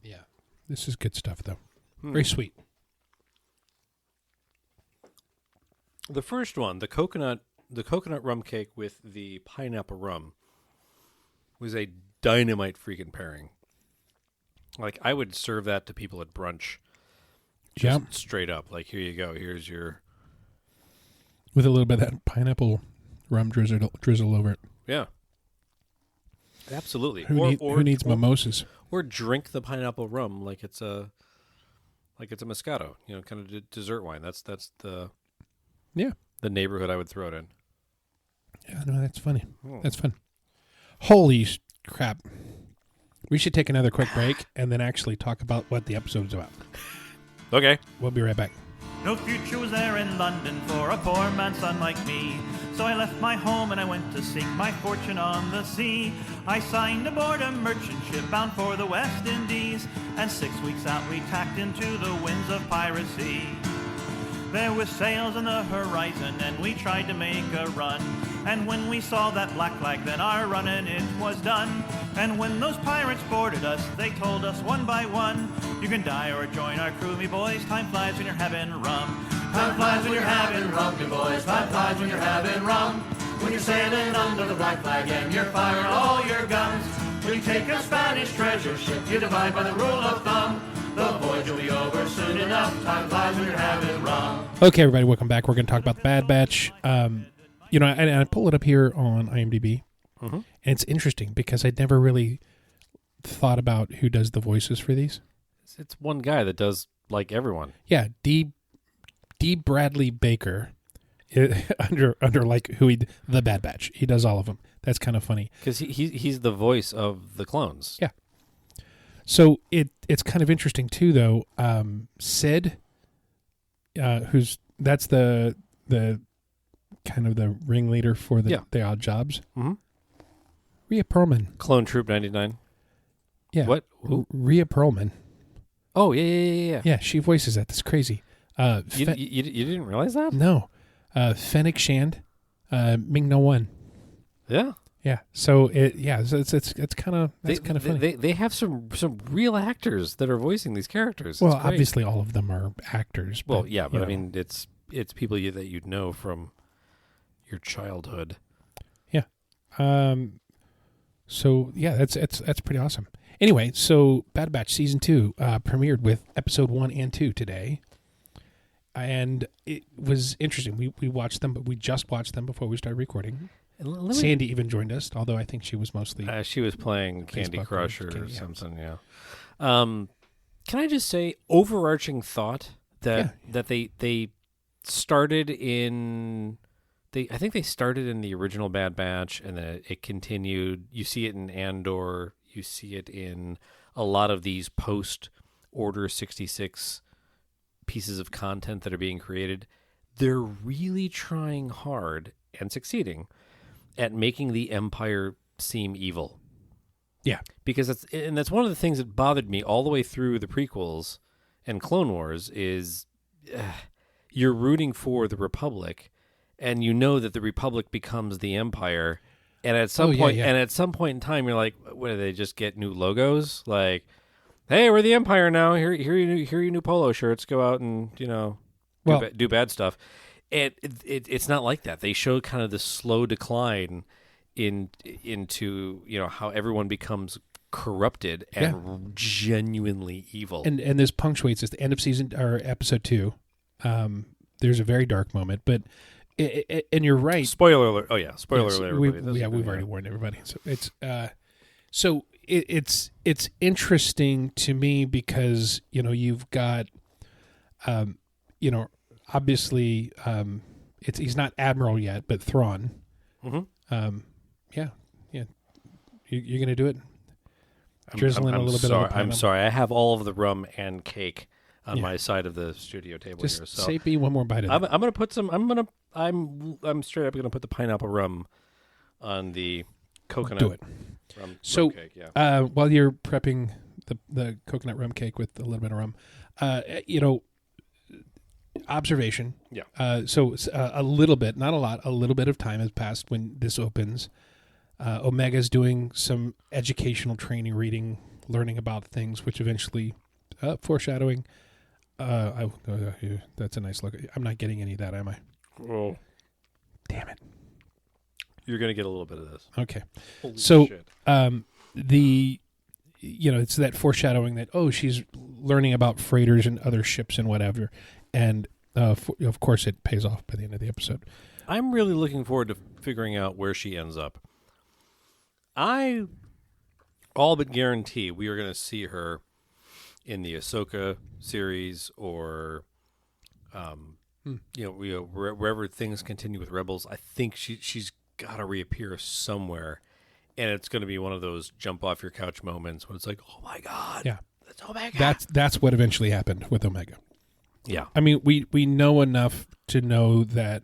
Yeah, this is good stuff though. Very sweet. The first one, the coconut rum cake with the pineapple rum, was a dynamite freaking pairing. Like, I would serve that to people at brunch. Just straight up. Like, here you go. Here's your... With a little bit of that pineapple rum drizzle over it. Yeah. Absolutely. Who needs mimosas? Or drink the pineapple rum like it's a Moscato. You know, kind of dessert wine. That's the... Yeah. The neighborhood I would throw it in. Yeah, no, that's funny. That's fun. Holy crap. We should take another quick break and then actually talk about what the episode's about. Okay. We'll be right back. No future was there in London for a poor man's son like me. So I left my home and I went to seek my fortune on the sea. I signed aboard a merchant ship bound for the West Indies. And 6 weeks out we tacked into the winds of piracy. There were sails on the horizon and we tried to make a run. And when we saw that black flag, then our running it was done. And when those pirates boarded us, they told us one by one, you can die or join our crew, me boys. Time flies when you're having rum. Time flies when you're having rum, me boys. Time flies when you're having rum. When you're sailing under the black flag and you're firing all your guns. When you take a Spanish treasure ship, you divide by the rule of thumb. The voyage will be over soon enough. Time flies when you're having rum. Okay, everybody, welcome back. We're going to talk about the Bad Batch. You know, and I pull it up here on IMDb, and it's interesting because I'd never really thought about who does the voices for these. It's one guy that does like everyone. Yeah, D. Bradley Baker, under like the Bad Batch. He does all of them. That's kind of funny because he's the voice of the clones. Yeah. So it's kind of interesting too, though. Sid, that's the kind of the ringleader for the Odd Jobs. Mm-hmm. Rhea Perlman, Clone Troop 99. Yeah. What? Who? Rhea Perlman. Oh yeah. Yeah, she voices that. That's crazy. You didn't realize that? No. Fennec Shand, Ming-Na Wen. Yeah. Yeah. So it's kind of funny. They have some real actors that are voicing these characters. Well, obviously all of them are actors. Well, yeah, but I mean it's people that you'd know from your childhood. Yeah. So yeah, that's pretty awesome. Anyway, so Bad Batch season 2 premiered with episode 1 and 2 today. And it was interesting. We watched them, but we just watched them before we started recording. Sandy even joined us, although I think she was mostly... she was playing Candy Crush or something, yeah. Can I just say, overarching thought that they started in... I think they started in the original Bad Batch, and then it continued. You see it in Andor. You see it in a lot of these post-Order 66 pieces of content that are being created. They're really trying hard and succeeding at making the Empire seem evil. Yeah. Because that's one of the things that bothered me all the way through the prequels and Clone Wars is you're rooting for the Republic, and you know that the Republic becomes the Empire, and at some point, and at some point in time, you're like, what do they just get new logos? Like, hey, we're the Empire now. Here are your new polo shirts. Go out and do bad stuff. It's not like that. They show kind of the slow decline into how everyone becomes corrupted and genuinely evil. And this punctuates at the end of season or episode 2. There's a very dark moment, but and you're right. Spoiler alert! Oh yeah, spoiler alert! We've already warned everybody. So it's interesting to me because you've got obviously he's not Admiral yet, but Thrawn. Mm-hmm. You're gonna do it. Drizzling a little bit of I'm sorry. I have all of the rum and cake on my side of the studio table Just here. So save me one more bite of I'm gonna put some. I'm straight up gonna put the pineapple rum on the coconut. Do it. Rum cake. Yeah. While you're prepping the coconut rum cake with a little bit of rum, observation. Yeah. So a little bit, not a lot, a little bit of time has passed when this opens. Omega's doing some educational training, reading, learning about things, which eventually, foreshadowing. That's a nice look. I'm not getting any of that, am I? Oh, damn it! You're gonna get a little bit of this. Okay. Holy so, shit. It's that foreshadowing that she's learning about freighters and other ships and whatever, and of course it pays off by the end of the episode. I'm really looking forward to figuring out where she ends up. I all but guarantee we are going to see her in the Ahsoka series or, wherever things continue with Rebels. I think she's got to reappear somewhere, and it's going to be one of those jump off your couch moments when it's like, oh my god, that's Omega. That's what eventually happened with Omega. Yeah, I mean we know enough to know that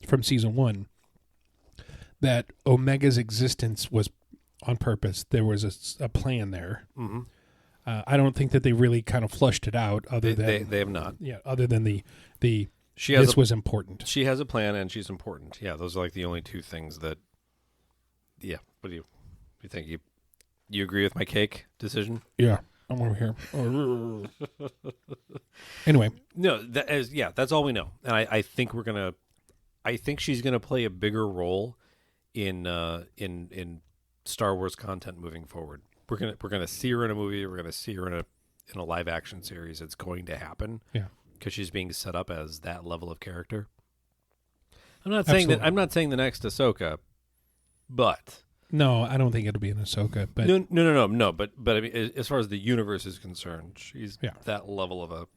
from season 1 that Omega's existence was on purpose. There was a plan there. Mm-hmm. I don't think that they really kind of flushed it out. They have not. Yeah, other than the this was important. She has a plan and she's important. Yeah, those are like the only two things that. Yeah, what do you think? You agree with my cake decision? Yeah, I'm over here. Anyway, no, that's all we know, and I think I think she's gonna play a bigger role in Star Wars content moving forward. We're gonna see her in a movie. We're gonna see her in a live action series. It's going to happen. Yeah, because she's being set up as that level of character. I'm not saying the next Ahsoka, but no, I don't think it'll be an Ahsoka. But no. But I mean, as far as the universe is concerned, she's that level of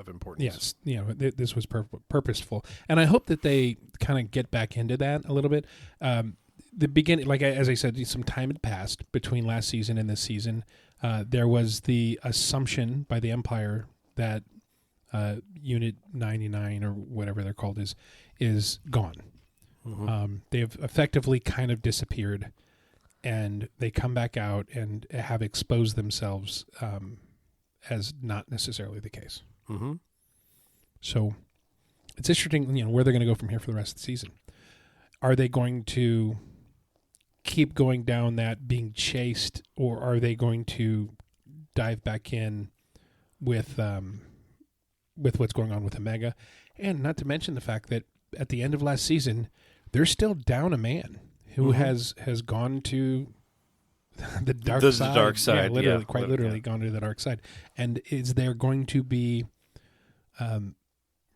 importance. Yes, this was purposeful, and I hope that they kind of get back into that a little bit. The beginning, as I said, some time had passed between last season and this season. There was the assumption by the Empire that Unit 99 or whatever they're called is gone. Mm-hmm. They've effectively kind of disappeared, and they come back out and have exposed themselves as not necessarily the case. Mm-hmm. So it's interesting, where they're going to go from here for the rest of the season. Are they going to keep going down that being chased, or are they going to dive back in with what's going on with Omega? And not to mention the fact that at the end of last season, they're still down a man who has gone to the dark side. The dark side. Yeah, literally gone to the dark side. And is there going to be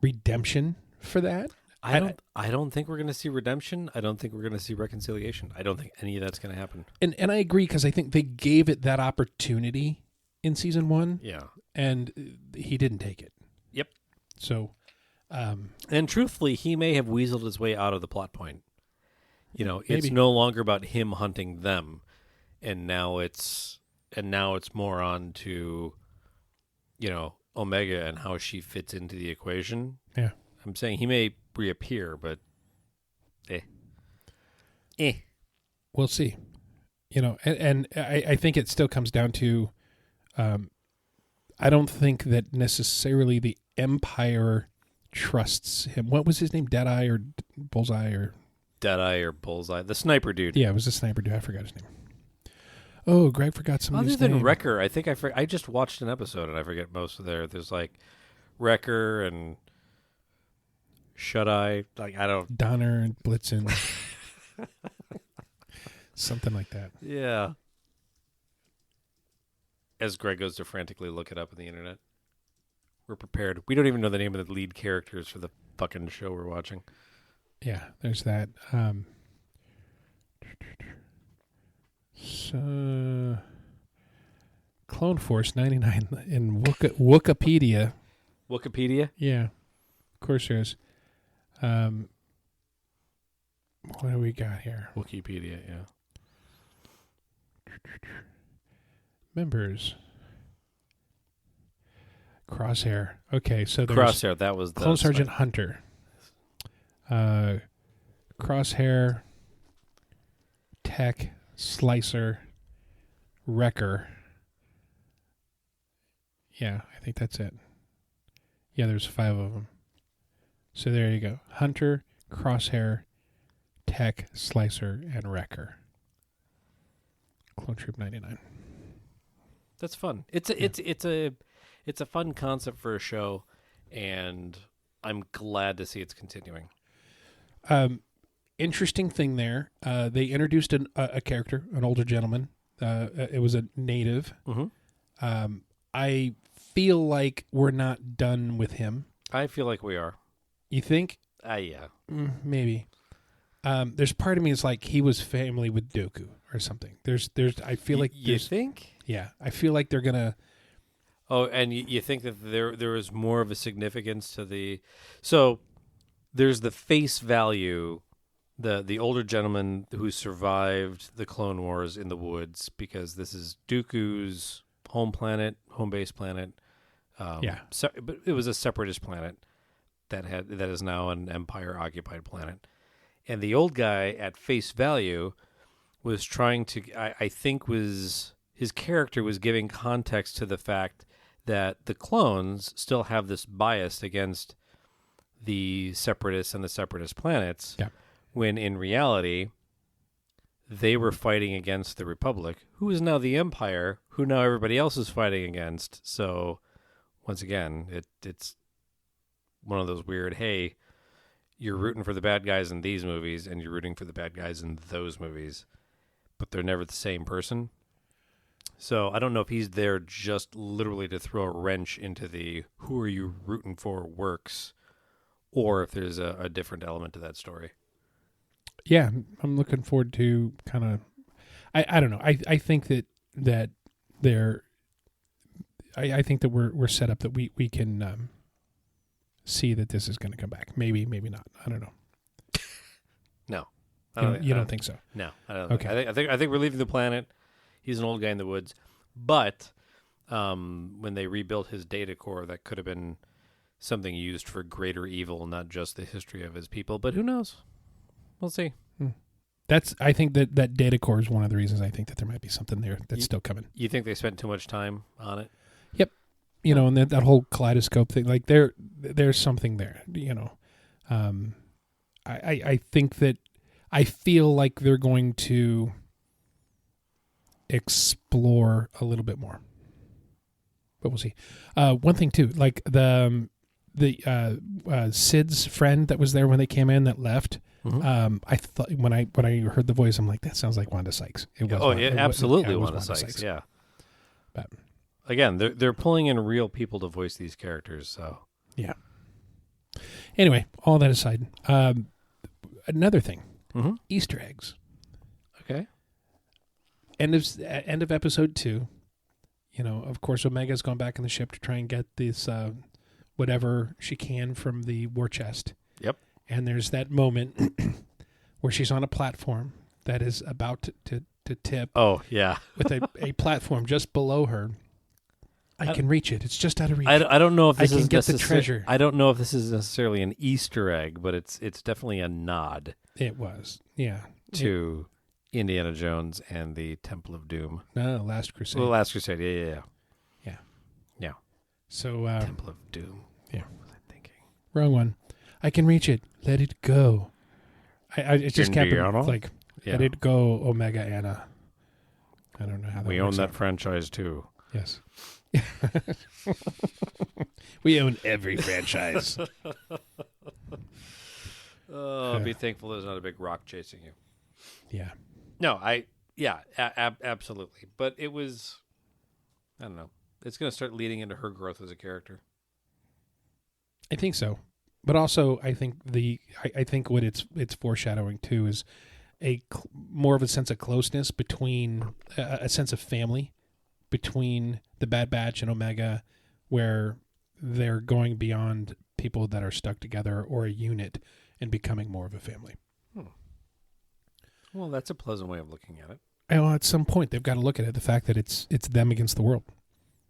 redemption for that? I don't think we're going to see redemption. I don't think we're going to see reconciliation. I don't think any of that's going to happen. And I agree, because I think they gave it that opportunity in season 1. Yeah. And he didn't take it. Yep. So, and truthfully, he may have weaseled his way out of the plot point. It's maybe. no longer about him hunting them, and now it's more on to, Omega and how she fits into the equation. Yeah. I'm saying he may reappear, but we'll see. And I think it still comes down to, I don't think that necessarily the Empire trusts him. What was his name? Deadeye or Bullseye or Deadeye or Bullseye? The sniper dude. Yeah, it was the sniper dude. I forgot his name. Oh, Greg forgot some of his name. Other than Wrecker, I think I just watched an episode and I forget most of there's like Wrecker and Shut-Eye. Like I don't Donner and Blitzen. Something like that. Yeah. As Greg goes to frantically look it up on the internet. We're prepared. We don't even know the name of the lead characters for the fucking show we're watching. Yeah, there's that. So, Clone Force 99 in Wikipedia. Wikipedia? Yeah, of course there is. What do we got here? Wikipedia, yeah. Members. Crosshair. Okay, so there's Crosshair, that was the Clone Sergeant Hunter. Crosshair, Tech, Slicer, Wrecker. Yeah, I think that's it. Yeah, there's 5 of them. So there you go. Hunter, Crosshair, Tech, Slicer, and Wrecker. Clone Troop 99. That's fun. It's a fun concept for a show, and I'm glad to see it's continuing. Interesting thing there. They introduced a character, an older gentleman. It was a native. Mm-hmm. I feel like we're not done with him. I feel like we are. You think? Yeah. Maybe. There's part of me is like he was family with Dooku or something. I feel like you think? Yeah, I feel like they're gonna. Oh, and you think that there is more of a significance to the... So, there's the face value, the older gentleman who survived the Clone Wars in the woods, because this is Dooku's home base planet. Yeah. But it was a separatist planet that is now an Empire-occupied planet. And the old guy, at face value, was trying to... I think his character was giving context to the fact that the clones still have this bias against the separatists and the separatist planets, when in reality they were fighting against the Republic, who is now the Empire, who now everybody else is fighting against. So once again, it's one of those weird, hey, you're rooting for the bad guys in these movies and you're rooting for the bad guys in those movies, but they're never the same person. So I don't know if he's there just literally to throw a wrench into the who are you rooting for works, or if there's a different element to that story. Yeah, I'm looking forward to kind of... I don't know. I think that they're... I think that we're set up that we can see that this is going to come back. Maybe not. I don't know. No. You don't think so? No, I don't. Okay. I think we're leaving the planet. He's an old guy in the woods, but when they rebuilt his data core, that could have been something used for greater evil, not just the history of his people. But who knows? We'll see. I think that data core is one of the reasons I think that there might be something there that's still coming. You think they spent too much time on it? Yep. And that whole kaleidoscope thing, like there's something there. I think that I feel like they're going to explore a little bit more, but we'll see. One thing too, like the Sid's friend that was there when they came in that left. Mm-hmm. I thought when I heard the voice, I'm like, that sounds like Wanda Sykes. It was. Absolutely Wanda Sykes. Yeah. But again, they're pulling in real people to voice these characters. So yeah. Anyway, all that aside, another thing, Easter eggs. Okay. End of episode 2. Of course, Omega's gone back in the ship to try and get this whatever she can from the war chest. Yep. And there's that moment where she's on a platform that is about to tip. Oh, yeah. With a platform just below her. I can reach it. It's just out of reach. I don't know if this I can get the treasure. I don't know if this is necessarily an Easter egg, but it's definitely a nod. It was, yeah. To Indiana Jones and the Temple of Doom. No, Last Crusade. Well, Last Crusade. Yeah. So Temple of Doom. Yeah. What was I thinking? wrong one. I can reach it. Let it go. I it just kept Indiana? like Yeah. let it go, Omega Anna. I don't know how that We own works that out. franchise too. Yes. We own every franchise. Be thankful there's not a big rock chasing you. Yeah. No, absolutely. But it was, I don't know. It's going to start leading into her growth as a character. I think so. But also, I think I think what it's foreshadowing too is more of a sense of closeness between a sense of family between the Bad Batch and Omega, where they're going beyond people that are stuck together or a unit and becoming more of a family. Well, that's a pleasant way of looking at it. Well, at some point, they've got to look at it. The fact that it's them against the world.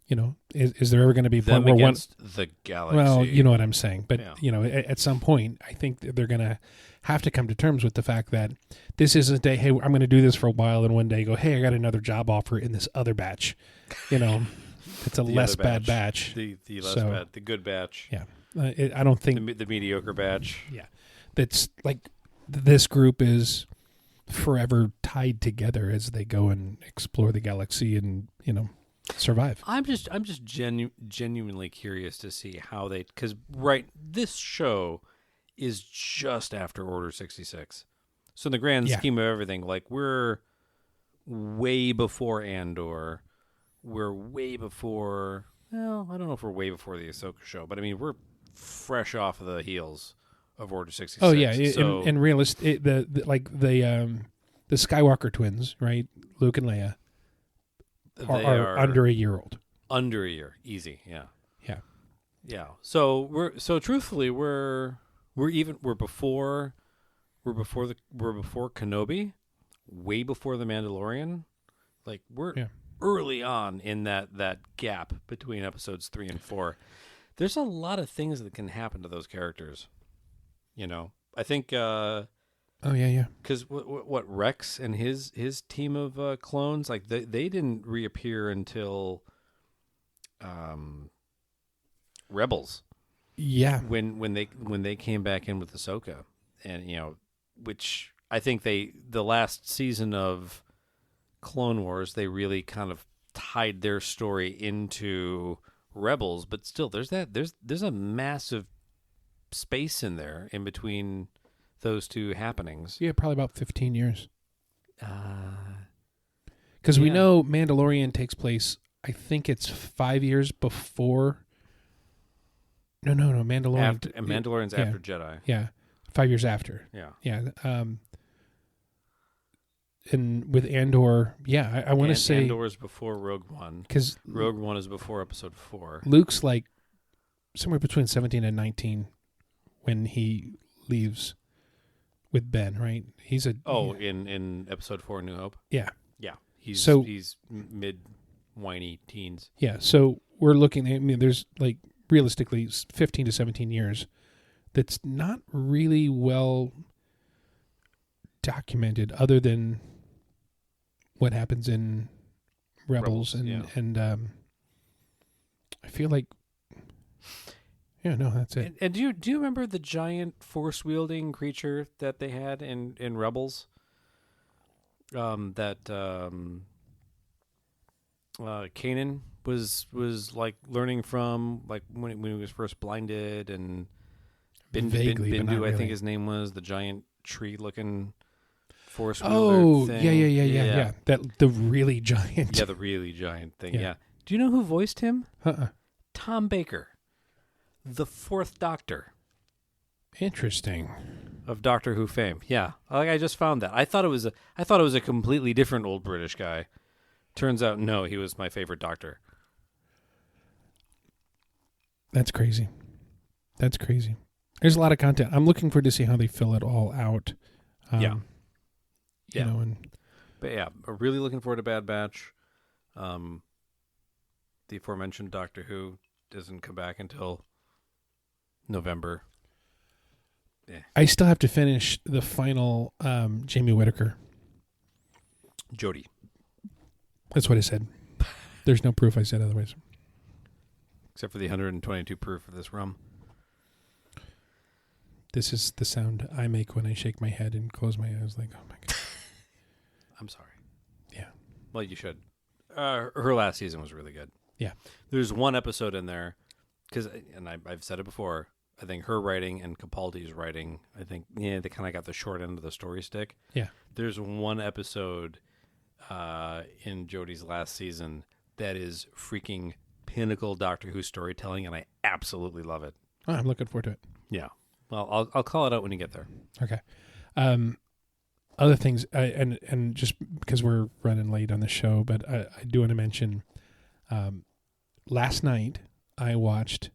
You know, is there ever going to be a point Them where against the galaxy. Well, you know what I'm saying. But, Yeah. you know, at some point, I think that they're going to have to come to terms with the fact that this isn't a day, hey, I'm going to do this for a while, and one day go, hey, I got another job offer in this other batch. You know, it's a The less other bad batch. The less So- bad, the good batch. Yeah. I don't think The mediocre batch. Yeah. That's like this group is forever tied together as they go and explore the galaxy and, you know, survive. I'm just genuinely curious to see how they, because this show is just after Order 66. So in the grand Yeah. scheme of everything, like we're way before Andor. We're way before, well, I don't know if we're way before the Ahsoka show, but I mean, we're fresh off of the heels of Order 66. Oh yeah, So, and the Skywalker twins, right? Luke and Leia they are under a year old. under a year. Easy. Yeah. Yeah. Yeah. So truthfully we're before Kenobi, way before the Mandalorian. Like we're early on in that gap between episodes 3 and 4. There's a lot of things that can happen to those characters. You know, I think Oh yeah. because what Rex and his team of clones, like they didn't reappear until Rebels. Yeah. When they came back in with Ahsoka, and you know, which I think the last season of Clone Wars, they really kind of tied their story into Rebels, but still there's a massive space in there in between those two happenings. Yeah, probably about 15 years. Because we yeah. know Mandalorian takes place, I think it's 5 years before. No, Mandalorian. Mandalorian's yeah. after Jedi. Yeah, 5 years after. Yeah. Yeah. And with Andor, yeah, I want to say Andor's before Rogue One. because Rogue One is before Episode 4. Luke's like somewhere between 17 and 19 when he leaves with Ben, right? He's a in Episode 4, New Hope. yeah. Yeah, he's mid whiny teens. Yeah, so we're looking at, I mean, there's like realistically 15 to 17 years that's not really well documented other than what happens in Rebels and I feel like that's it. And do you remember the giant force wielding creature that they had in Rebels? Kanan was like learning from, like when he was first blinded, and Vaguely, but not Bindu, I think really. his name was, the giant tree looking force Oh, wielder thing. yeah. That the really giant. Yeah, the really giant thing. Yeah. Yeah. Do you know who voiced him? Uh-uh. Tom Baker, the fourth Doctor Interesting. of Doctor Who fame. Yeah, like I just found that. I thought it was a completely different old British guy. Turns out, no, he was my favorite Doctor. That's crazy. There's a lot of content. I'm looking forward to see how they fill it all out. Yeah. You know, and But yeah, I'm really looking forward to Bad Batch. The aforementioned Doctor Who doesn't come back until November. Yeah. I still have to finish the final Jamie Whittaker Jody. That's what I said. There's no proof I said otherwise. Except for the 122 proof of this rum. This is the sound I make when I shake my head and close my eyes like, oh my God. I'm sorry. Yeah. Well, you should. Her last season was really good. Yeah. There's one episode in there, and I've said it before, I think her writing and Capaldi's writing, I think, they kind of got the short end of the story stick. Yeah. There's one episode in Jodie's last season that is freaking pinnacle Doctor Who storytelling, and I absolutely love it. Oh, I'm looking forward to it. Yeah. Well, I'll call it out when you get there. Okay. Other things, and just because we're running late on the show, but I do want to mention, last night I watched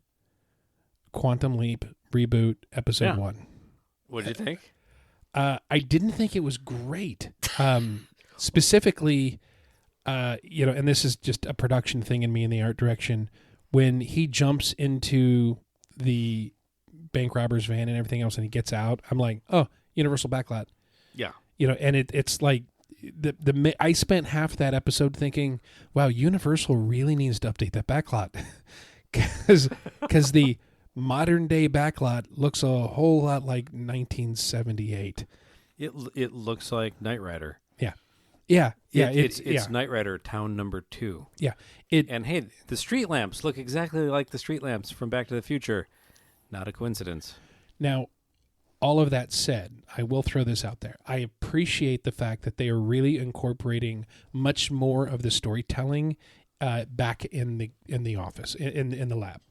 Quantum Leap Reboot Episode 1. What did you think? I didn't think it was great. Specifically, and this is just a production thing in me in the art direction, when he jumps into the bank robber's van and everything else and he gets out, I'm like, oh, universal backlot. Yeah. And it's like I spent half that episode thinking, wow, Universal really needs to update that backlot because the modern day backlot looks a whole lot like 1978. It looks like Knight Rider. Yeah. It's Knight Rider Town Number 2. Yeah. And hey, the street lamps look exactly like the street lamps from Back to the Future. Not a coincidence. Now, all of that said, I will throw this out there. I appreciate the fact that they are really incorporating much more of the storytelling back in the office, in the lab.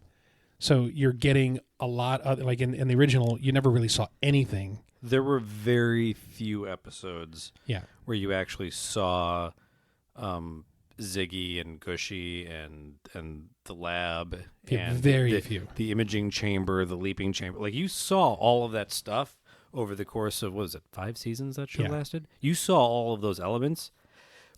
So you're getting a lot of, like in the original, you never really saw anything. There were very few episodes where you actually saw Ziggy and Gushy and the lab and very few. The imaging chamber, the leaping chamber. Like, you saw all of that stuff over the course of, what was it, 5 seasons that show lasted? You saw all of those elements,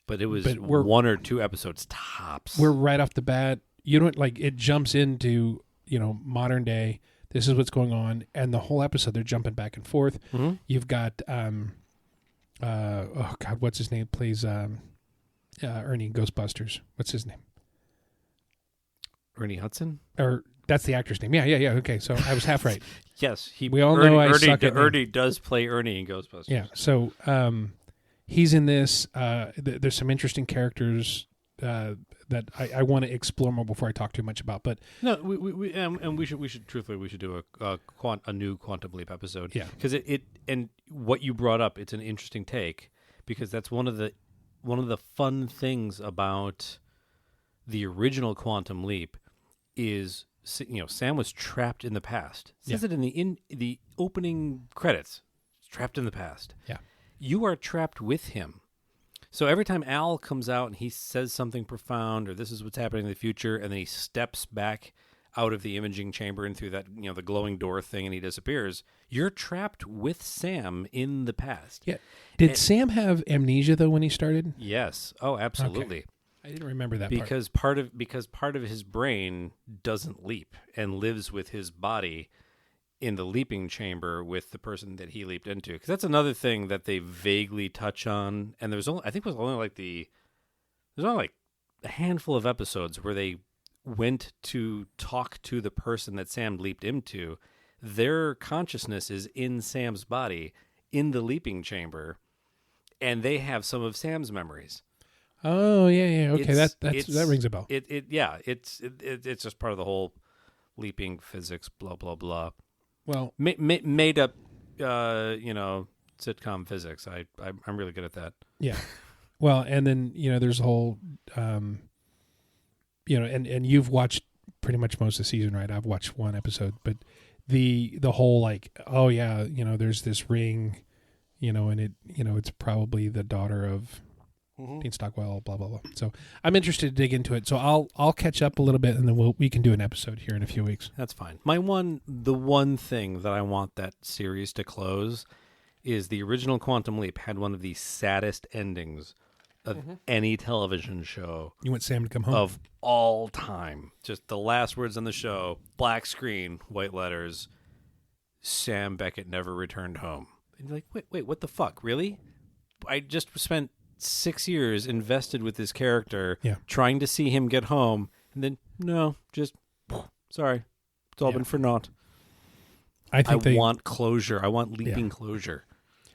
but it was 1 or 2 episodes tops. We're right off the bat. You don't it jumps into, modern day. This is what's going on, and the whole episode they're jumping back and forth. Mm-hmm. You've got oh God, what's his name? Plays Ernie in Ghostbusters. What's his name? Ernie Hudson? Or that's the actor's name. Yeah. Okay, so I was half right. Yes, we all know I suck at Ernie does play Ernie in Ghostbusters. Yeah, so he's in this. There's some interesting characters that I want to explore more before I talk too much about. But no, we should do a new Quantum Leap episode. Yeah, because it and what you brought up, it's an interesting take, because that's one of the fun things about the original Quantum Leap is, Sam was trapped in the past. It says it in the opening credits. Trapped in the past. Yeah, you are trapped with him. So every time Al comes out and he says something profound, or this is what's happening in the future, and then he steps back out of the imaging chamber and through that, the glowing door thing, and he disappears, you're trapped with Sam in the past. Yeah. Did Sam have amnesia though when he started? Yes. Oh, absolutely. Okay. I didn't remember that because part of his brain doesn't leap and lives with his body in the leaping chamber with the person that he leaped into. Because that's another thing that they vaguely touch on. And there's only like a handful of episodes where they went to talk to the person that Sam leaped into. Their consciousness is in Sam's body in the leaping chamber, and they have some of Sam's memories. Oh yeah. Okay, that rings a bell. It's just part of the whole leaping physics, blah blah blah. Well, made up, sitcom physics. I'm really good at that. Yeah. Well, and then there's a whole, and you've watched pretty much most of the season, right? I've watched 1 episode, but the whole there's this ring, and it's probably the daughter of Dean Stockwell, blah blah blah. So I'm interested to dig into it. So I'll catch up a little bit, and then we can do an episode here in a few weeks. That's fine. The one thing that I want that series to close is the original Quantum Leap had one of the saddest endings of any television show. You want Sam to come home? Of all time. Just the last words on the show, black screen, white letters, Sam Beckett never returned home. And you're like, wait, what the fuck? Really? I just spent 6 years invested with this character, Yeah. trying to see him get home, and then no, just sorry, it's all been for naught. I think they want closure. I want leaping closure.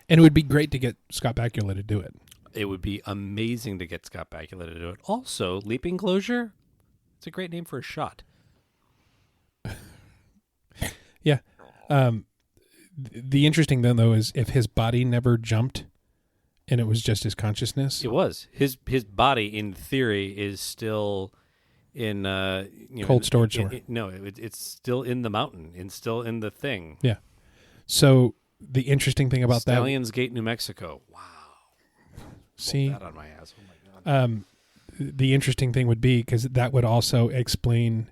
and it would be great to get Scott Bakula to do it. It would be amazing to get Scott Bakula to do it. Also, leaping closure. It's a great name for a shot. Yeah. The interesting thing though is if his body never jumped, and it was just his consciousness. It was his body. In theory, is still in Cold storage. It's still in the mountain. It's still in the thing. Yeah. So the interesting thing about Stallions Gate, New Mexico. Wow. See, that on my ass. Oh my God. The interesting thing would be because that would also explain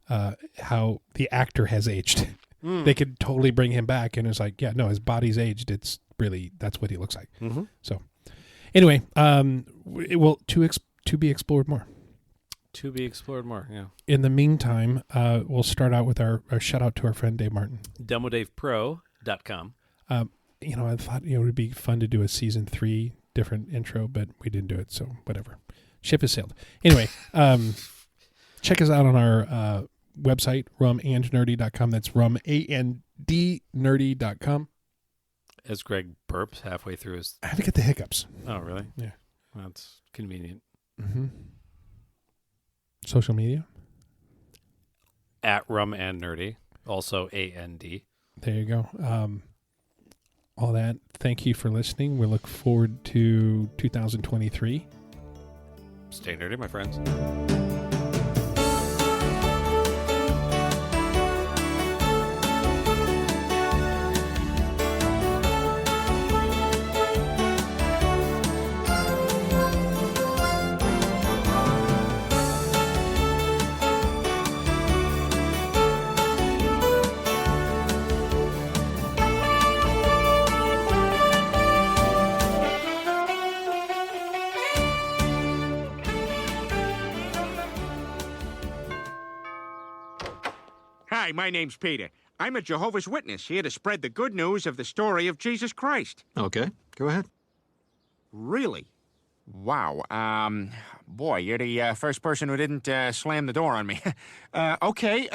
how the actor has aged. They could totally bring him back, and it's like, yeah, no, his body's aged. It's really that's what he looks like. Mm-hmm. So, anyway, it will to be explored more. To be explored more. Yeah. In the meantime, we'll start out with our shout out to our friend Dave Martin. DemoDavePro.com. I thought it would be fun to do a season 3 different intro, but we didn't do it, so whatever. Ship has sailed. Anyway, check us out on our website, rumandnerdy.com. That's rumandnerdy.com. As Greg burps halfway through his... I have to get the hiccups. Oh, really? Yeah. Well, that's convenient. Mm-hmm. Social media? At Rum and Nerdy. Also A-N-D. There you go. All that. Thank you for listening. We look forward to 2023. Stay nerdy, my friends. Hi, my name's Peter. I'm a Jehovah's Witness here to spread the good news of the story of Jesus Christ. Okay, go ahead. Really? Wow. Boy, you're the first person who didn't slam the door on me. Okay,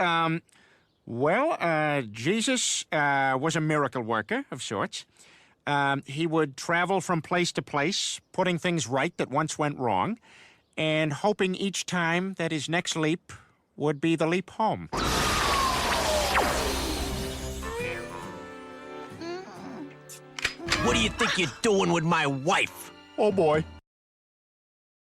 Jesus was a miracle worker of sorts. He would travel from place to place, putting things right that once went wrong, and hoping each time that his next leap would be the leap home. What do you think you're doing with my wife? Oh, boy.